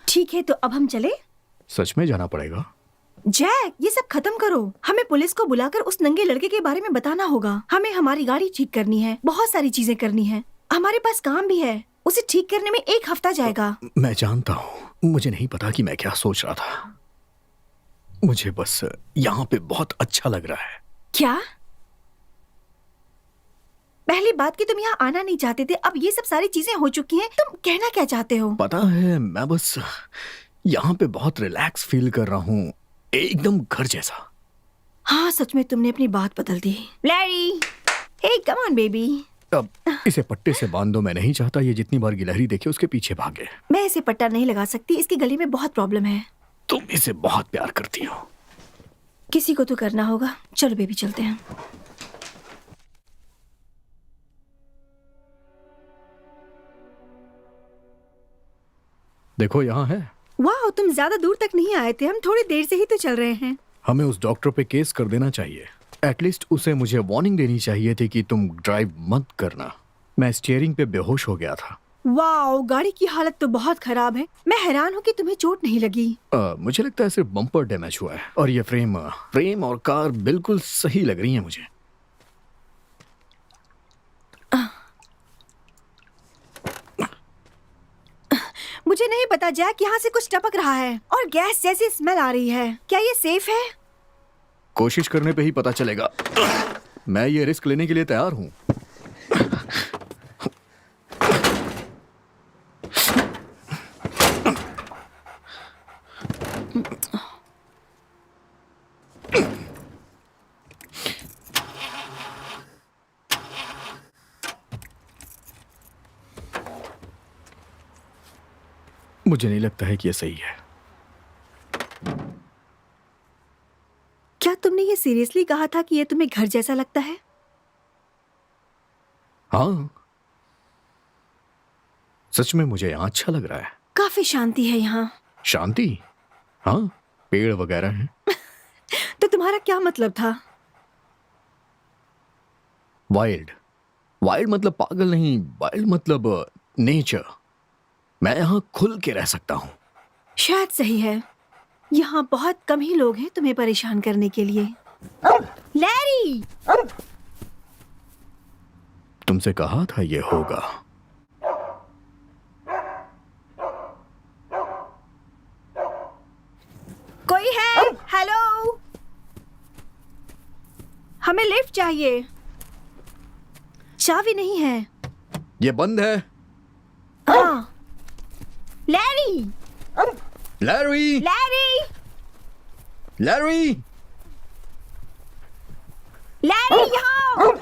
ठीक है, तो अब हम चले? सच में जाना पड़ेगा? जैक, ये सब खत्म करो। हमें पुलिस को बुलाकर उस नंगे लड़के के बारे में बताना होगा। हमें हमारी गाड़ी ठीक करनी है, बहुत सारी चीजें करनी है। हमारे पास काम भी है। उसे ठीक करने में 1 हफ्ता जाएगा। मैं जानता हूँ, मुझे नहीं पता कि मैं क्या सोच रहा था। मुझे बस यहाँ पे बहुत अच्छा लग रहा है। क्या? पहली बात कि तुम यहाँ आना नहीं चाहते थे, अब ये सब सारी चीजें हो चुकी हैं। तुम कहना क्या चाहते हो? पता है, मैं बस यहाँ पे बहुत रिलैक्स फील कर रहा हूँ, एकदम घर जैसा। हाँ, सच में तुमने अपनी बात बदल दी। Larry, hey come on baby. अब इसे पट्टे से बांध दो। मैं नहीं चाहता ये जितनी बार गिलहरी देखे उसके पीछे भागे। मैं इसे पट्टा नहीं लगा सकती, इसकी गले में बहुत प्रॉब्लम है। तुम इसे बहुत प्यार करती हो। किसी को तो करना होगा। चलो बेबी, चलते हैं। देखो, यहाँ है। वाह, तुम ज्यादा दूर तक नहीं आए थे, हम थोड़ी देर से ही तो चल रहे हैं। हमें उस डॉक्टर पे केस कर देना चाहिए। एटलीस्ट उसे मुझे वार्निंग देनी चाहिए थी कि तुम ड्राइव मत करना। मैं स्टीयरिंग पे बेहोश हो गया था। वाह, गाड़ी की हालत तो बहुत खराब है। मैं हैरान हूँ कि तुम्हें चोट नहीं लगी। मुझे लगता है सिर्फ बम्पर डैमेज हुआ है और ये फ्रेम और कार बिल्कुल सही लग रही है मुझे। मुझे नहीं पता जैक, यहाँ से कुछ टपक रहा है और गैस जैसी स्मेल आ रही है। क्या ये सेफ है? कोशिश करने पे ही पता चलेगा। मैं ये रिस्क लेने के लिए तैयार हूँ। मुझे नहीं लगता है कि ये सही है। क्या तुमने ये सीरियसली कहा था कि ये तुम्हें घर जैसा लगता है? हाँ, सच में मुझे यहाँ अच्छा लग रहा है। काफी शांति है यहाँ। शांति? हाँ, पेड़ वगैरह हैं। तो तुम्हारा क्या मतलब था? वाइल्ड। वाइल्ड मतलब पागल नहीं, वाइल्ड मतलब नेचर। मैं यहाँ खुल के रह सकता हूँ। शायद सही है। यहाँ बहुत कम ही लोग हैं तुम्हें परेशान करने के लिए। लैरी! तुमसे कहा था ये होगा। कोई है? हेलो, हमें लिफ्ट चाहिए। चाबी नहीं है। ये बंद है। हाँ। Larry! Larry! Larry! Larry! Larry यहाँ!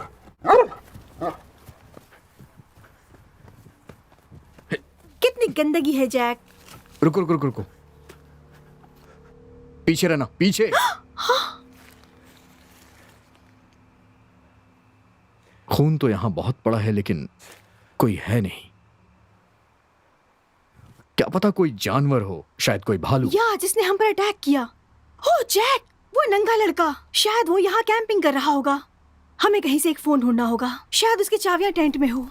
कितनी गंदगी है जैक। रुको रुको रुको रुको, पीछे रहना, पीछे। खून तो यहां बहुत पड़ा है लेकिन कोई है नहीं। क्या पता कोई जानवर हो, शायद कोई भालू। या जिसने हम पर अटैक किया। हो जैक, वो नंगा लड़का, शायद वो यहाँ कैंपिंग कर रहा होगा। हमें कहीं से एक फोन ढूंढना होगा, शायद उसकी चाबियां टेंट में हो।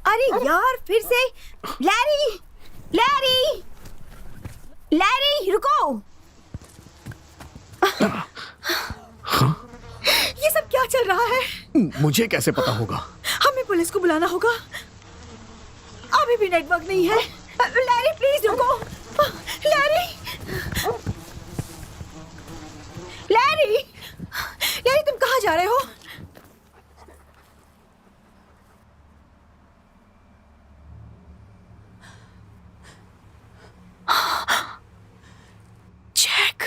अरे यार, फिर से। लैरी! लैरी! लैरी, रुको! ये सब क्या चल रहा है? मुझे कैसे पता होगा? हमें पुलिस को बुलाना होगा। अभी भी नेटवर्क नहीं है। लैरी प्लीज रुको। लैरी! लैरी! लैरी, तुम कहाँ जा रहे हो? जैक!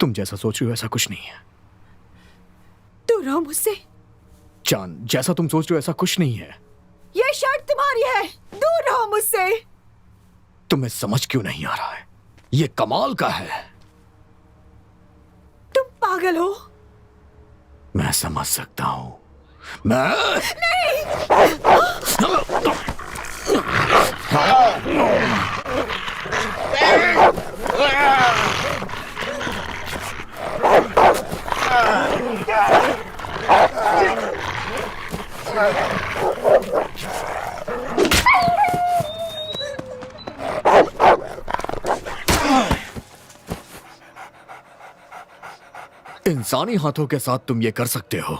तुम जैसा सोच रही हो ऐसा कुछ नहीं है। दूर रहो मुझसे। चांद, जैसा तुम सोच रहे हो ऐसा कुछ नहीं है। ये शर्ट तुम्हारी है। दूर रहो मुझसे। तुम्हें समझ क्यों नहीं आ रहा है? ये कमाल का है। तुम पागल हो। मैं समझ सकता हूं। मैं इंसानी हाथों के साथ तुम ये कर सकते हो।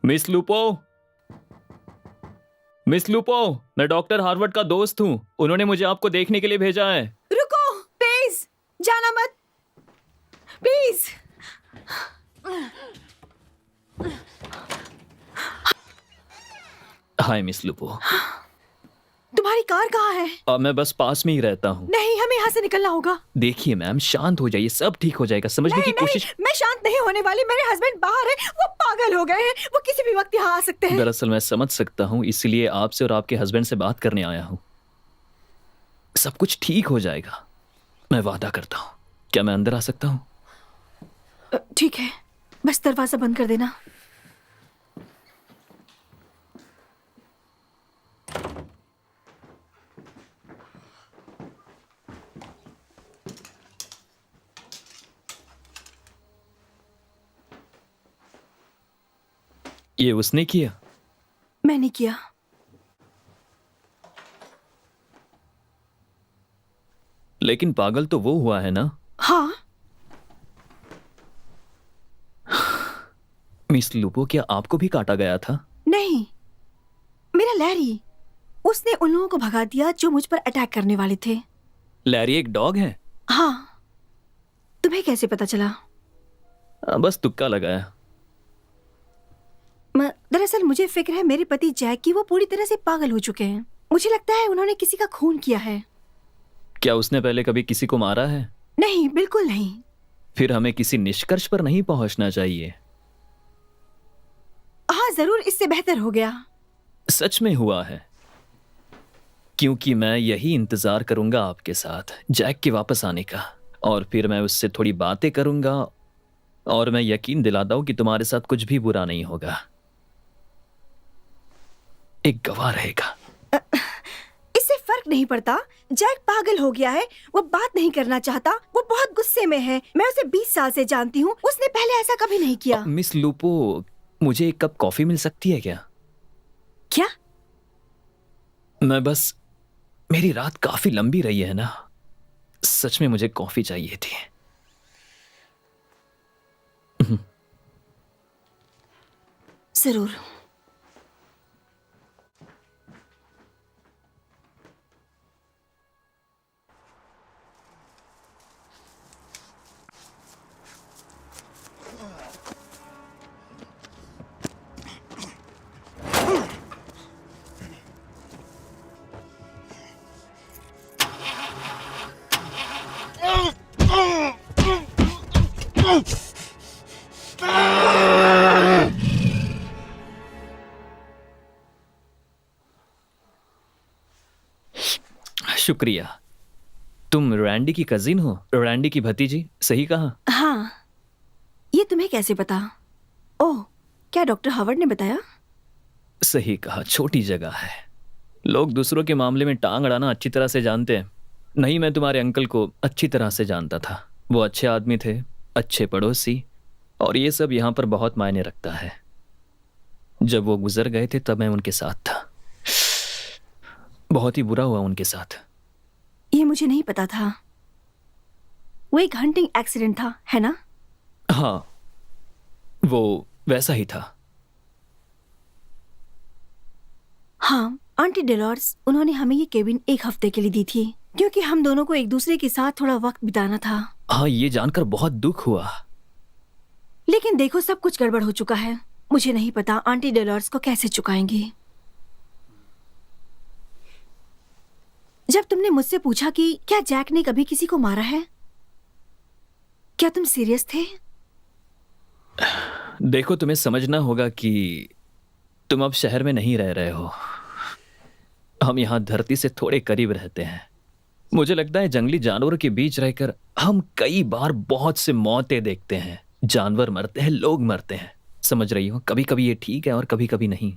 मिस लूपो, मिस लूपो, मैं डॉक्टर हार्वर्ड का दोस्त हूँ। उन्होंने मुझे आपको देखने के लिए भेजा है। रुको, प्लीज जाना मत, प्लीज। Hi miss लूपो। तुम्हारी कार कहाँ है? मैं बस पास में ही रहता हूँ। नहीं, हमें यहाँ से निकलना होगा। देखिए मैम, शांत हो जाइए, सब ठीक हो जाएगा। समझने की कोशिश। मैं शांत नहीं होने वाली। मेरे हस्बैंड बाहर है, वो पागल हो गए हैं। वो किसी भी वक्त यहाँ आ सकते हैं। दरअसल मैं समझ सकता हूँ, इसलिए आपसे और आपके हस्बैंड से बात करने आया हूँ। सब कुछ ठीक हो जाएगा, मैं वादा करता हूँ। क्या मैं अंदर आ सकता हूँ? ठीक है, बस दरवाजा बंद कर देना। ये उसने किया? मैंने किया। लेकिन पागल तो वो हुआ है ना? हाँ, मिस लूपो, क्या आपको भी काटा गया था? नहीं, मेरा लैरी, उसने उन लोगों को भगा दिया जो मुझ पर अटैक करने वाले थे। लैरी एक डॉग है? हाँ, तुम्हें कैसे पता चला? बस तुक्का लगाया। दरअसल मुझे फिक्र है मेरे पति जैक की, वो पूरी तरह से पागल हो चुके हैं। मुझे लगता है उन्होंने किसी का खून किया है। क्या उसने पहले कभी किसी को मारा है? नहीं, बिल्कुल नहीं। फिर हमें किसी निष्कर्ष पर नहीं पहुंचना चाहिए। हाँ जरूर, इससे बेहतर हो गया। सच में हुआ है, क्योंकि मैं यही इंतजार करूंगा आपके साथ जैक के वापस आने का, और फिर मैं उससे थोड़ी बातें करूंगा और मैं यकीन दिलाता हूं कि तुम्हारे साथ कुछ भी बुरा नहीं होगा। एक गवाह रहेगा। इससे फर्क नहीं पड़ता। जैक पागल हो गया है, वो बात नहीं करना चाहता, वो बहुत गुस्से में है। मैं उसे 20 साल से जानती हूँ, उसने पहले ऐसा कभी नहीं किया। मिस लूपो, मुझे एक कप कॉफी मिल सकती है क्या? क्या? मैं बस, मेरी रात काफी लंबी रही है ना, सच में मुझे कॉफी चाहिए थी। जरूर। शुक्रिया। तुम रैंडी की कजिन हो? रैंडी की भतीजी, सही कहा? हाँ, ये तुम्हें कैसे पता? ओह, क्या डॉक्टर हावर्ड ने बताया? सही कहा, छोटी जगह है, लोग दूसरों के मामले में टांग अड़ाना अच्छी तरह से जानते हैं। नहीं, मैं तुम्हारे अंकल को अच्छी तरह से जानता था। वो अच्छे आदमी थे, अच्छे पड़ोसी, और ये सब यहाँ पर बहुत मायने रखता है। जब वो गुजर गए थे तब मैं उनके साथ था। बहुत ही बुरा हुआ उनके साथ। ये मुझे नहीं पता था। वो एक हंटिंग एक्सीडेंट था, है ना? हाँ, वो वैसा ही था। हाँ, आंटी डेलोर्स, उन्होंने हमें ये केबिन एक हफ्ते के लिए दी थी, क्योंकि हम दोनों को एक दूसरे के साथ थोड़ा वक्त बिताना था। हाँ, ये जानकर बहुत दुख हुआ। लेकिन देखो, सब कुछ गड़बड़ हो चुका है। मुझे नहीं पता आंटी डेलोर्स को कैसे चुकाएंगे। जब तुमने मुझसे पूछा कि क्या जैक ने कभी किसी को मारा है, क्या तुम सीरियस थे? देखो, तुम्हें समझना होगा कि तुम अब शहर में नहीं रह रहे हो। हम यहाँ धरती से थोड़े करीब रहते हैं। मुझे लगता है जंगली जानवरों के बीच रहकर हम कई बार बहुत से मौतें देखते हैं। जानवर मरते हैं, लोग मरते हैं, समझ रही हो? कभी कभी ये ठीक है और कभी कभी नहीं।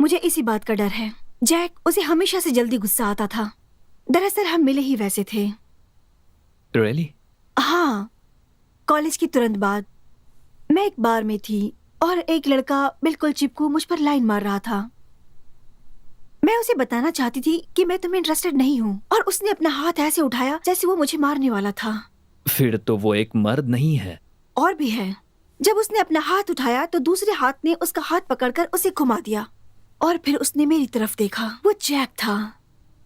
मुझे इसी बात का डर है। जैक, उसे हमेशा से जल्दी गुस्सा आता था। दरअसल हम मिले ही वैसे थे। Really? हाँ, कॉलेज की तुरंत बाद मैं एक बार में थी और एक लड़का बिल्कुल चिपकू मुझ पर लाइन मार रहा था। मैं उसे बताना चाहती थी कि मैं तुम्हें इंटरेस्टेड नहीं हूँ, और उसने अपना हाथ ऐसे उठाया जैसे वो मुझे मारने वाला था। फिर तो वो एक मर्द नहीं है। और भी है। जब उसने अपना हाथ उठाया तो दूसरे हाथ ने उसका हाथ पकड़कर उसे घुमा दिया, और फिर उसने मेरी तरफ देखा। वो जैक था,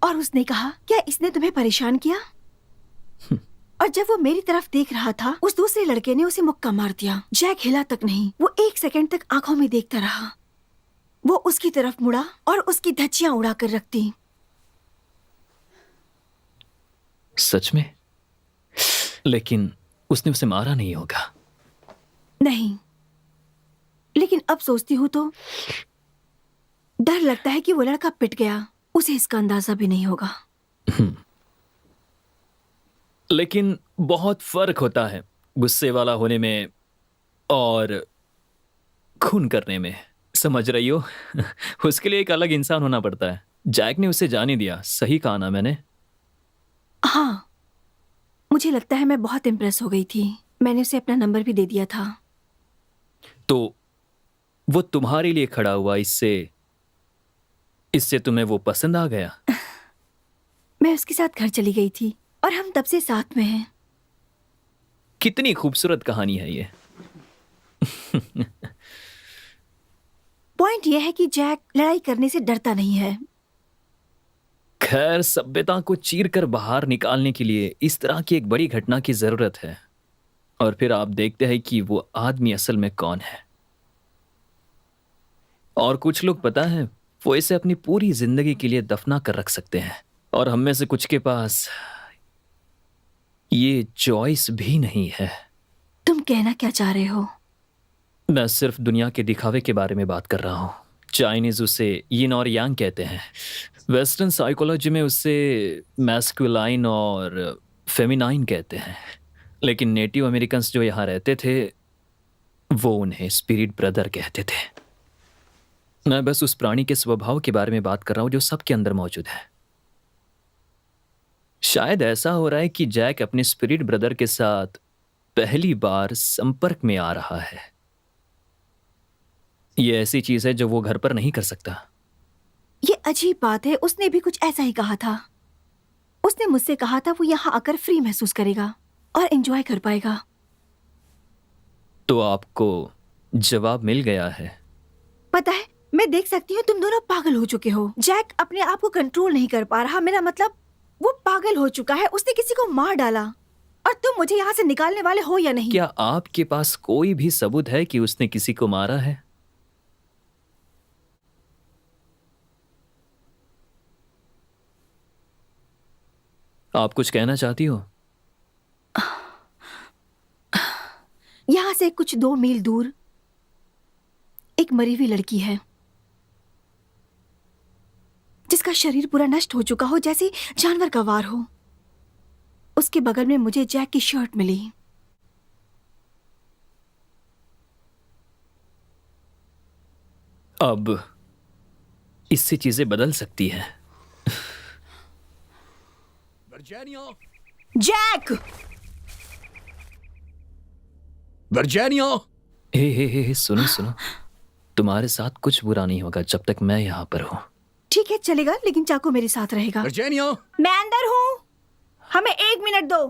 और उसने कहा, क्या इसने तुम्हें परेशान किया? और जब वो मेरी तरफ देख रहा था, उस दूसरे लड़के ने उसे मुक्का मार दिया। जैक हिला तक नहीं, वो 1 सेकंड तक आंखों में देखता रहा। वो उसकी तरफ मुड़ा और उसकी धज्जियां उड़ा कर रख दी। सच में? लेकिन उसने उसे मारा नहीं होगा। नहीं, लेकिन अब सोचती हूँ तो डर लगता है कि वो लड़का पिट गया, उसे इसका अंदाजा भी नहीं होगा। लेकिन बहुत फर्क होता है गुस्से वाला होने में और खून करने में, समझ रही हो? उसके लिए एक अलग इंसान होना पड़ता है। जैक ने उसे जाने दिया, सही कहा ना मैंने? हाँ, मुझे लगता है मैं बहुत इम्प्रेस हो गई थी। मैंने उसे अपना नंबर भी दे दिया था। तो वो तुम्हारे लिए खड़ा हुआ, इससे तुम्हें वो पसंद आ गया? मैं उसके साथ घर चली गई थी और हम तब से साथ में हैं। कितनी खूबसूरत कहानी है ये। पॉइंट यह है कि जैक लड़ाई करने से डरता नहीं है। खैर, सभ्यता को चीर कर बाहर निकालने के लिए इस तरह की एक बड़ी घटना की जरूरत है। और फिर आप देखते हैं कि वो आदमी असल में कौन है। और कुछ लोग, पता है, वो इसे अपनी पूरी जिंदगी के लिए दफना कर रख सकते हैं। और हम में से कुछ के पास ये चॉइस भी नहीं है। तुम कहना क्या चाह रहे हो? मैं सिर्फ दुनिया के दिखावे के बारे में बात कर रहा हूं। चाइनीज उसे यिन और यांग कहते हैं। वेस्टर्न साइकोलॉजी में उसे मैस्कुलाइन और फेमिनाइन कहते हैं। लेकिन नेटिव अमेरिकन्स जो यहाँ रहते थे, वो उन्हें स्पिरिट ब्रदर कहते थे। मैं बस उस प्राणी के स्वभाव के बारे में बात कर रहा हूं जो सबके अंदर मौजूद है। शायद ऐसा हो रहा है कि जैक अपने स्पिरिट ब्रदर के साथ पहली बार संपर्क में आ रहा है। ये ऐसी चीज है जो वो घर पर नहीं कर सकता। ये अजीब बात है, उसने भी कुछ ऐसा ही कहा था। उसने मुझसे कहा था वो यहाँ आकर फ्री महसूस करेगा और एंजॉय कर पाएगा। तो आपको जवाब मिल गया है। पता है, मैं देख सकती हूँ तुम दोनों पागल हो चुके हो। जैक अपने आप को कंट्रोल नहीं कर पा रहा। मेरा मतलब, वो पागल हो चुका है। उसने किसी को मार डाला और तुम मुझे यहाँ से निकालने वाले हो या नहीं? क्या आपके पास कोई भी सबूत है कि उसने किसी को मारा है? आप कुछ कहना चाहती हो? यहाँ से कुछ 2 मील दूर एक मरी हुई लड़की है जिसका शरीर पूरा नष्ट हो चुका हो, जैसे जानवर का वार हो। उसके बगल में मुझे जैक की शर्ट मिली। अब इससे चीजें बदल सकती हैं। जैक! वर्जीनिया! हे, सुनो सुनो। तुम्हारे साथ कुछ बुरा नहीं होगा जब तक मैं यहाँ पर हूँ। ठीक है, चलेगा, लेकिन चाकू मेरे साथ रहेगा। वर्जीनिया! मैं अंदर हूँ, हमें 1 मिनट दो।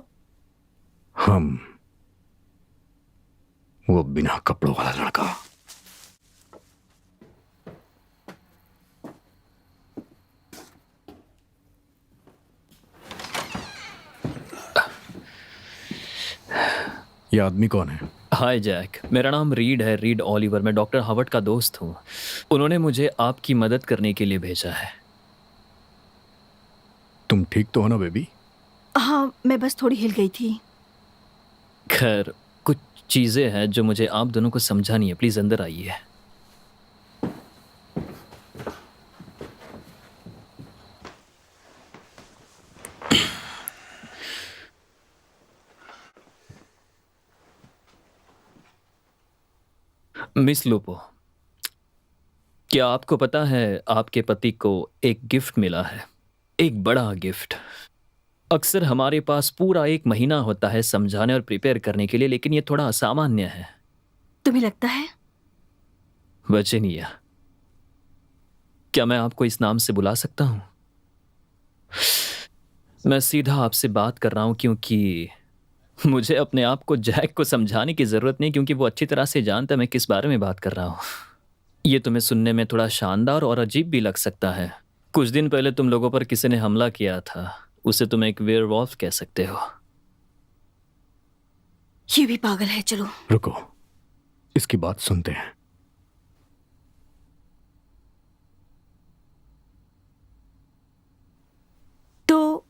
हम, वो बिना कपड़ों वाला लड़का। ये आदमी कौन है? हाय जैक, मेरा नाम रीड है, रीड ओलिवर। मैं डॉक्टर हावर्ड का दोस्त हूँ। उन्होंने मुझे आपकी मदद करने के लिए भेजा है। तुम ठीक तो हो ना बेबी? हाँ, मैं बस थोड़ी हिल गई थी। खैर, कुछ चीजें हैं जो मुझे आप दोनों को समझानी है। प्लीज अंदर आइए। मिस लूपो, क्या आपको पता है आपके पति को एक गिफ्ट मिला है? एक बड़ा गिफ्ट। अक्सर हमारे पास पूरा 1 महीना होता है समझाने और प्रिपेयर करने के लिए, लेकिन ये थोड़ा असामान्य है। तुम्हें लगता है? वर्जीनिया, क्या मैं आपको इस नाम से बुला सकता हूं? मैं सीधा आपसे बात कर रहा हूं क्योंकि मुझे अपने आप को जैक को समझाने की जरूरत नहीं, क्योंकि वो अच्छी तरह से जानता है मैं किस बारे में बात कर रहा हूं। ये तुम्हें सुनने में थोड़ा शानदार और अजीब भी लग सकता है। कुछ दिन पहले तुम लोगों पर किसी ने हमला किया था। उसे तुम एक वेयरवॉल्फ कह सकते हो। ये भी पागल है। चलो रुको, इसकी बात सुनते हैं। तो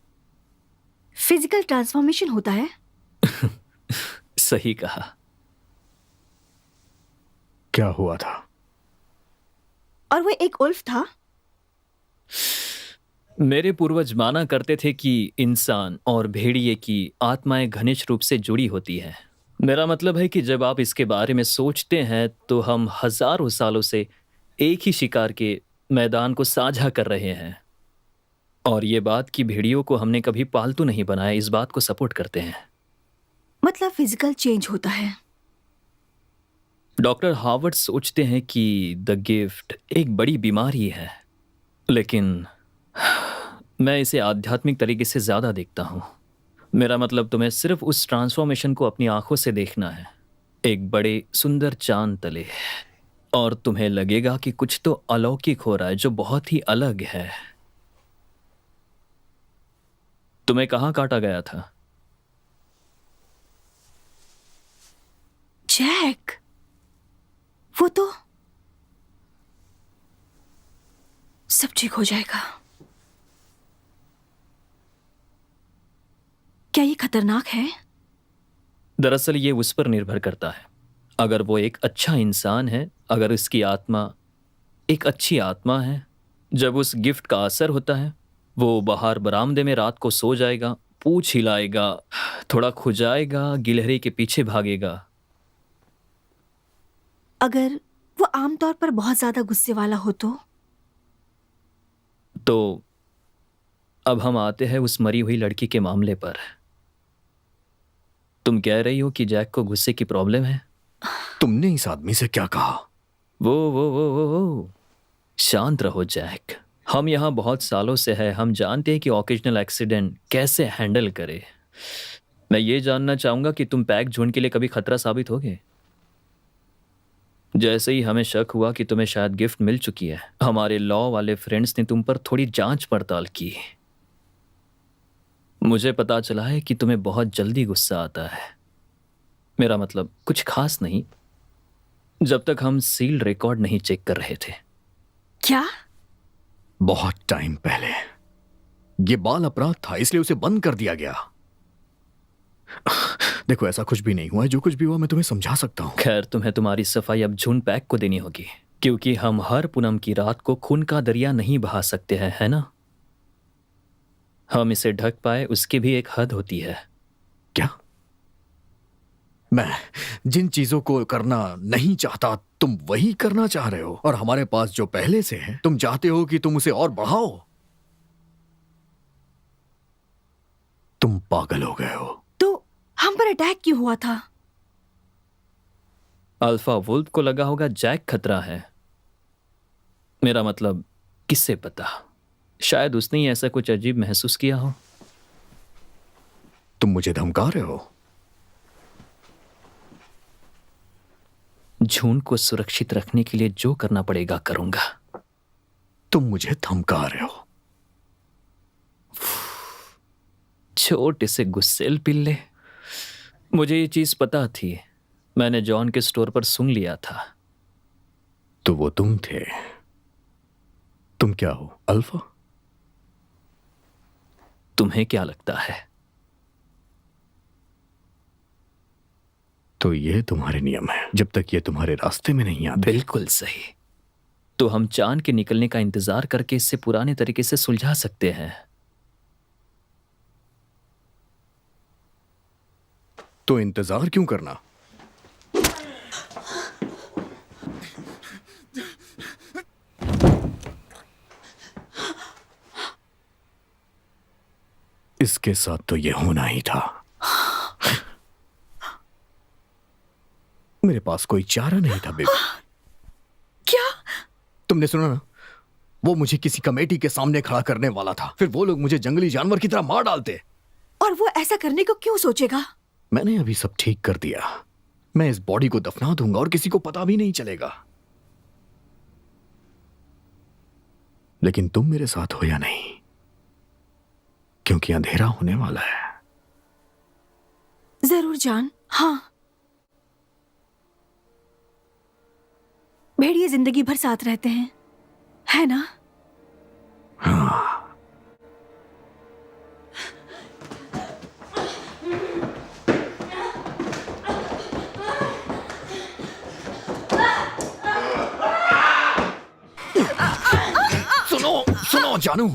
फिजिकल ट्रांसफॉर्मेशन होता है? सही कहा। क्या हुआ था? और वो एक उल्फ था? मेरे पूर्वज माना करते थे कि इंसान और भेड़िए की आत्माएं घनिष्ठ रूप से जुड़ी होती हैं। मेरा मतलब है कि जब आप इसके बारे में सोचते हैं तो हम हजारों सालों से एक ही शिकार के मैदान को साझा कर रहे हैं, और ये बात कि भेड़ियों को हमने कभी पालतू नहीं बनाया, इस बात को सपोर्ट करते हैं। मतलब फिजिकल चेंज होता है। डॉक्टर हार्वर्ड सोचते हैं कि द गिफ्ट एक बड़ी बीमारी है, लेकिन मैं इसे आध्यात्मिक तरीके से ज्यादा देखता हूं। मेरा मतलब तुम्हें सिर्फ उस ट्रांसफॉर्मेशन को अपनी आंखों से देखना है, एक बड़े सुंदर चांद तले, और तुम्हें लगेगा कि कुछ तो अलौकिक हो रहा है जो बहुत ही अलग है। तुम्हें कहां काटा गया था? जैक, वो तो सब ठीक हो जाएगा। क्या ये खतरनाक है? दरअसल ये उस पर निर्भर करता है। अगर वो एक अच्छा इंसान है, अगर उसकी आत्मा एक अच्छी आत्मा है, जब उस गिफ्ट का असर होता है, वो बाहर बरामदे में रात को सो जाएगा, पूंछ हिलाएगा, थोड़ा खुजाएगा, गिलहरी के पीछे भागेगा। अगर वो आमतौर पर बहुत ज्यादा गुस्से वाला हो तो अब हम आते हैं उस मरी हुई लड़की के मामले पर। तुम कह रही हो कि जैक को गुस्से की प्रॉब्लम है? तुमने इस आदमी से क्या कहा? वो शांत रहो जैक। हम यहाँ बहुत सालों से हैं, हम जानते हैं कि ऑकेजनल एक्सीडेंट कैसे हैंडल करे। मैं ये जानना चाहूंगा कि तुम पैक झुंड के लिए कभी खतरा साबित होगे? जैसे ही हमें शक हुआ कि तुम्हें शायद गिफ्ट मिल चुकी है, हमारे लॉ वाले फ्रेंड्स ने तुम पर थोड़ी जांच पड़ताल की। मुझे पता चला है कि तुम्हें बहुत जल्दी गुस्सा आता है। मेरा मतलब कुछ खास नहीं, जब तक हम सील्ड रिकॉर्ड नहीं चेक कर रहे थे। क्या? बहुत टाइम पहले ये बाल अपराध था, इसलिए उसे बंद कर दिया गया। देखो, ऐसा कुछ भी नहीं हुआ है, जो कुछ भी हुआ मैं तुम्हें समझा सकता हूँ। खैर, तुम्हें तुम्हारी सफाई अब झुंड पैक को देनी होगी, क्योंकि हम हर पूनम की रात को खून का दरिया नहीं बहा सकते हैं, है ना? हम इसे ढक पाए उसकी भी एक हद होती है। क्या? मैं जिन चीजों को करना नहीं चाहता तुम वही करना चाह रहे हो, और हमारे पास जो पहले से है तुम चाहते हो कि तुम उसे और बढ़ाओ। तुम पागल हो गए हो। तो हम पर अटैक क्यों हुआ था? अल्फा वुल्फ को लगा होगा जैक खतरा है। मेरा मतलब किससे पता, शायद उसने ही ऐसा कुछ अजीब महसूस किया हो। तुम मुझे धमका रहे हो? झुंड को सुरक्षित रखने के लिए जो करना पड़ेगा करूंगा। तुम मुझे धमका रहे हो? छोटे से गुस्सेल पिल्ले। मुझे ये चीज पता थी, मैंने जॉन के स्टोर पर सुन लिया था। तो वो तुम थे। तुम क्या हो, अल्फा? तुम्हें क्या लगता है? तो ये तुम्हारे नियम है, जब तक ये तुम्हारे रास्ते में नहीं आते। बिल्कुल सही। तो हम चांद के निकलने का इंतजार करके इससे पुराने तरीके से सुलझा सकते हैं। तो इंतजार क्यों करना? इसके साथ तो ये होना ही था। मेरे पास कोई चारा नहीं था बेबी। क्या? तुमने सुना ना, वो मुझे किसी कमेटी के सामने खड़ा करने वाला था, फिर वो लोग मुझे जंगली जानवर की तरह मार डालते। और वो ऐसा करने को क्यों सोचेगा? मैंने अभी सब ठीक कर दिया। मैं इस बॉडी को दफना दूंगा और किसी को पता भी नहीं चलेगा। लेकिन तुम मेरे साथ हो या नहीं, क्योंकि अंधेरा होने वाला है। जरूर जान। हाँ, भेड़िए जिंदगी भर साथ रहते हैं, है ना? हाँ। सुनो जानू,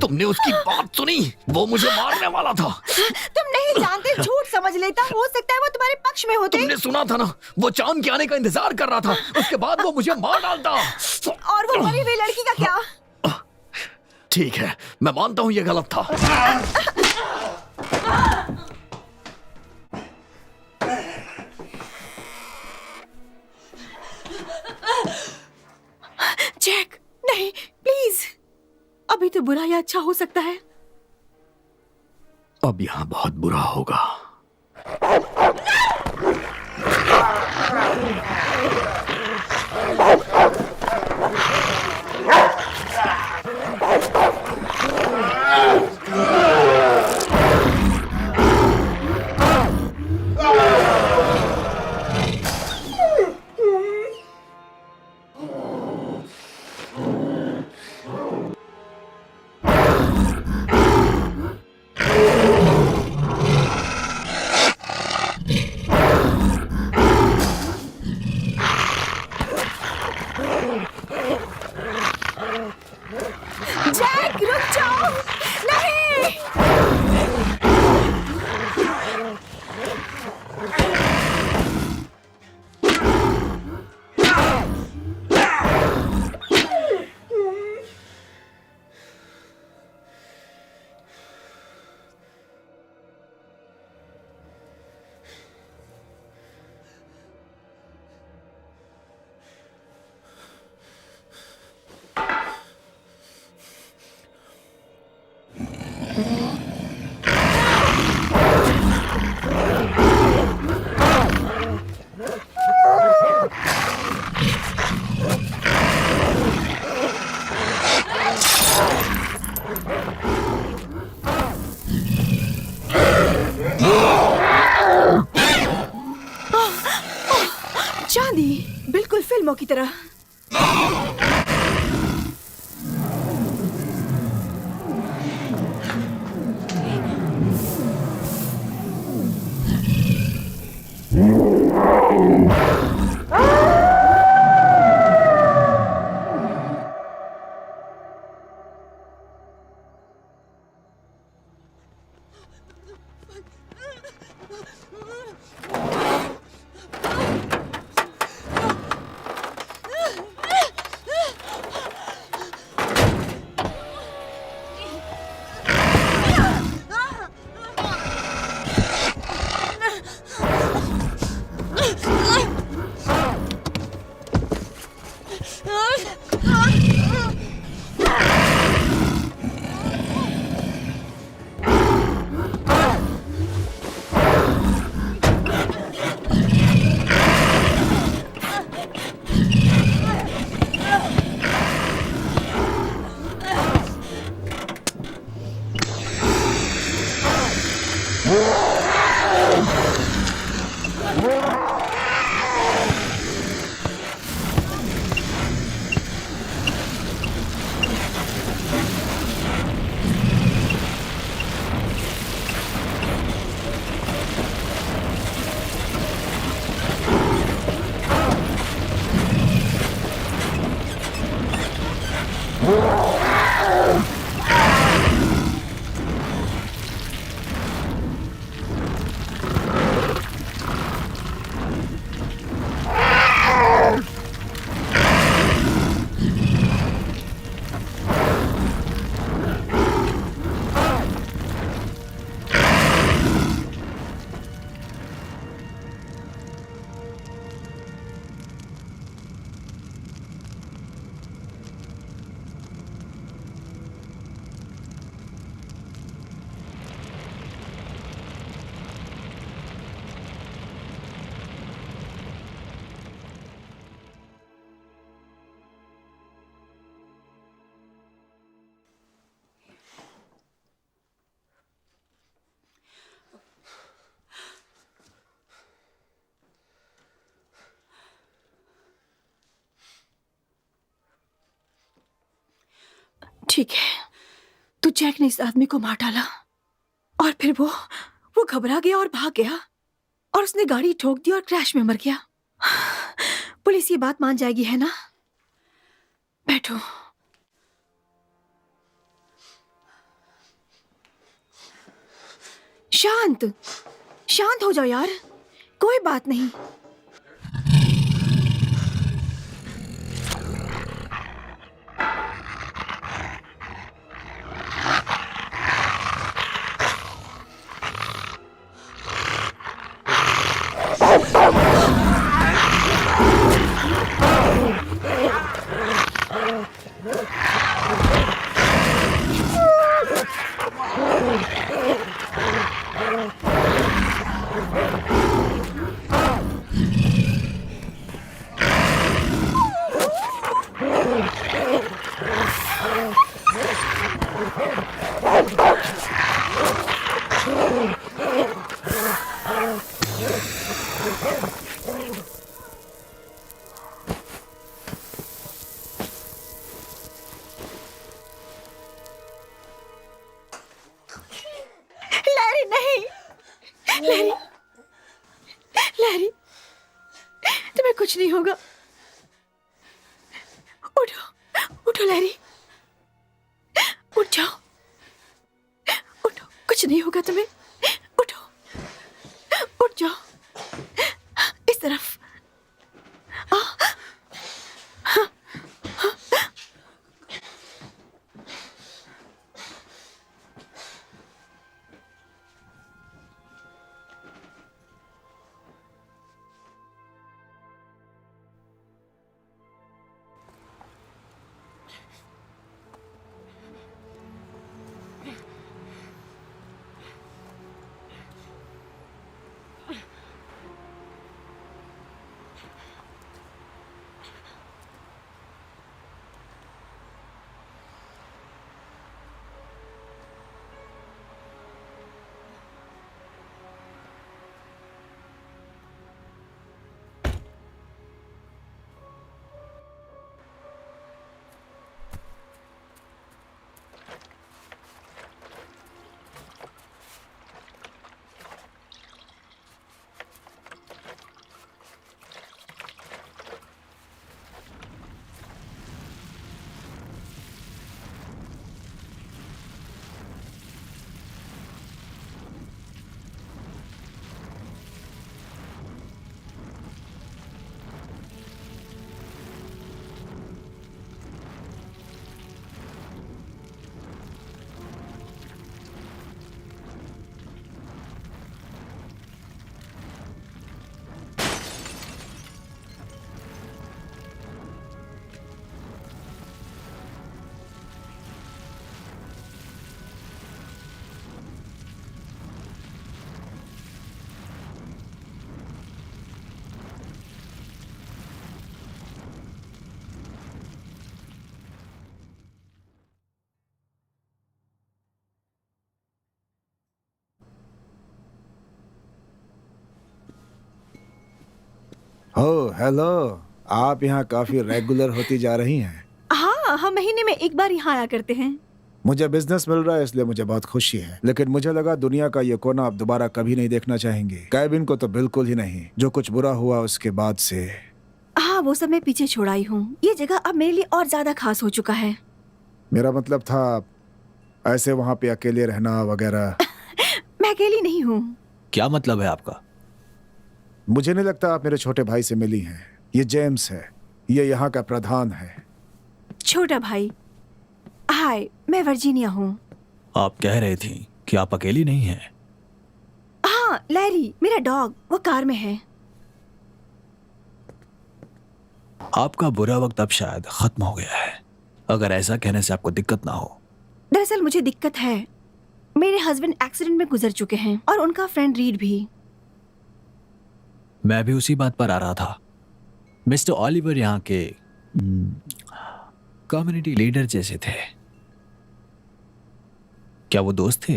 तुमने उसकी बात सुनी? वो मुझे मारने वाला था। तुम नहीं जानते, झूठ समझ समझ लेता, हो सकता है वो तुम्हारे पक्ष में होते। तुमने सुना था ना, वो चांद के आने का इंतजार कर रहा था, उसके बाद वो मुझे मार डालता। और वो मरी हुई लड़की का क्या? ठीक है, मैं मानता हूँ ये गलत था। जैक, नहीं प्लीज, अभी तो बुरा या अच्छा हो सकता है। अब यहाँ बहुत बुरा होगा। जैक रुक जाओ, नहीं। चांदी, बिल्कुल फिल्मों की तरह। ठीक है, तो जैक ने इस आदमी को मार डाला और फिर वो घबरा गया और भाग गया और उसने गाड़ी ठोक दी और क्रैश में मर गया। पुलिस ये बात मान जाएगी, है ना? बैठो। शांत। शांत हो जाओ यार, कोई बात नहीं। लैरी नहीं, लैरी, लैरी, तुम्हें कुछ नहीं होगा। उठो, उठो लैरी, उठ जाओ, उठो, कुछ नहीं होगा तुम्हें। उठो, उठ जाओ, इस तरफ। ओह हेलो, आप यहाँ काफी रेगुलर होती जा रही हैं। हाँ, हम महीने में एक बार यहाँ आया करते हैं। मुझे बिजनेस मिल रहा है इसलिए मुझे बहुत खुशी है, लेकिन मुझे लगा दुनिया का ये कोना आप दोबारा कभी नहीं देखना चाहेंगे। कैबिन को तो बिल्कुल ही नहीं। जो कुछ बुरा हुआ उसके बाद से। हाँ, वो सब मैं पीछे छोड़ाई हूँ। ये जगह अब मेरे लिए और ज्यादा खास हो चुका है। मेरा मतलब था ऐसे वहाँ पे अकेले रहना वगैरह। मैं अकेली नहीं हूँ। क्या मतलब है आपका? मुझे नहीं लगता आप मेरे छोटे भाई से मिली हैं। ये जेम्स है, ये यहाँ का प्रधान है। छोटा भाई। हाय, मैं वर्जीनिया हूँ। आप कह रही थी कि आप अकेली नहीं हैं। हाँ, लैरी, मेरा डॉग, वो कार में है। आपका बुरा वक्त अब शायद खत्म हो गया है, अगर ऐसा कहने से आपको दिक्कत ना हो। दरअसल मुझे दिक्कत है। मेरे हस्बैंड एक्सीडेंट में गुजर चुके हैं और उनका फ्रेंड रीड भी। मैं भी उसी बात पर आ रहा था। मिस्टर ऑलिवर यहाँ के कम्युनिटी लीडर जैसे थे। क्या वो दोस्त थे?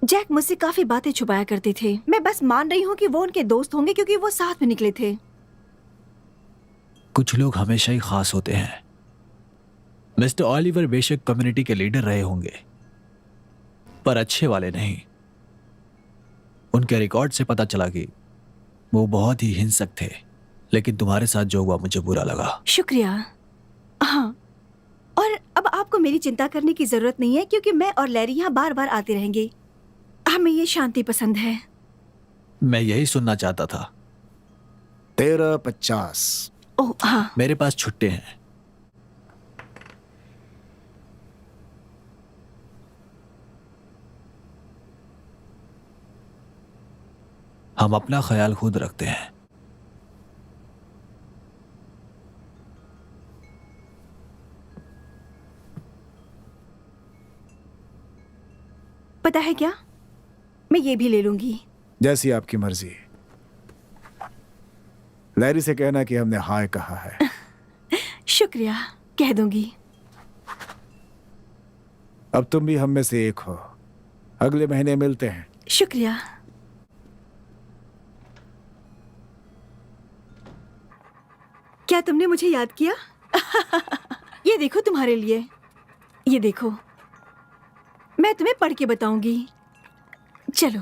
जैक मुझसे काफी बातें छुपाया करते थे। मैं बस मान रही हूँ कि वो उनके दोस्त होंगे क्योंकि वो साथ में निकले थे। कुछ लोग हमेशा ही खास होते हैं। मिस्टर ऑलिवर बेशक कम्युनिटी के लीडर रहे होंगे, पर अच्छे वाले नहीं। उनके रिकॉर्ड से पता चला कि वो बहुत ही हिंसक थे, लेकिन तुम्हारे साथ जो हुआ मुझे बुरा लगा। शुक्रिया। हाँ, और अब आपको मेरी चिंता करने की जरूरत नहीं है क्योंकि मैं और लैरी यहाँ बार बार आते रहेंगे। हमें ये शांति पसंद है। मैं यही सुनना चाहता था। 13:50। ओह हाँ, मेरे पास छुट्टे हैं। हम अपना ख्याल खुद रखते हैं। पता है क्या, मैं ये भी ले लूंगी। जैसी आपकी मर्जी। लैरी से कहना कि हमने हाय कहा है। शुक्रिया, कह दूंगी। अब तुम भी हम में से एक हो। अगले महीने मिलते हैं। शुक्रिया। क्या तुमने मुझे याद किया? ये देखो तुम्हारे लिए। ये देखो, मैं तुम्हें पढ़ के बताऊंगी। चलो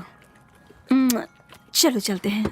चलो चलते हैं।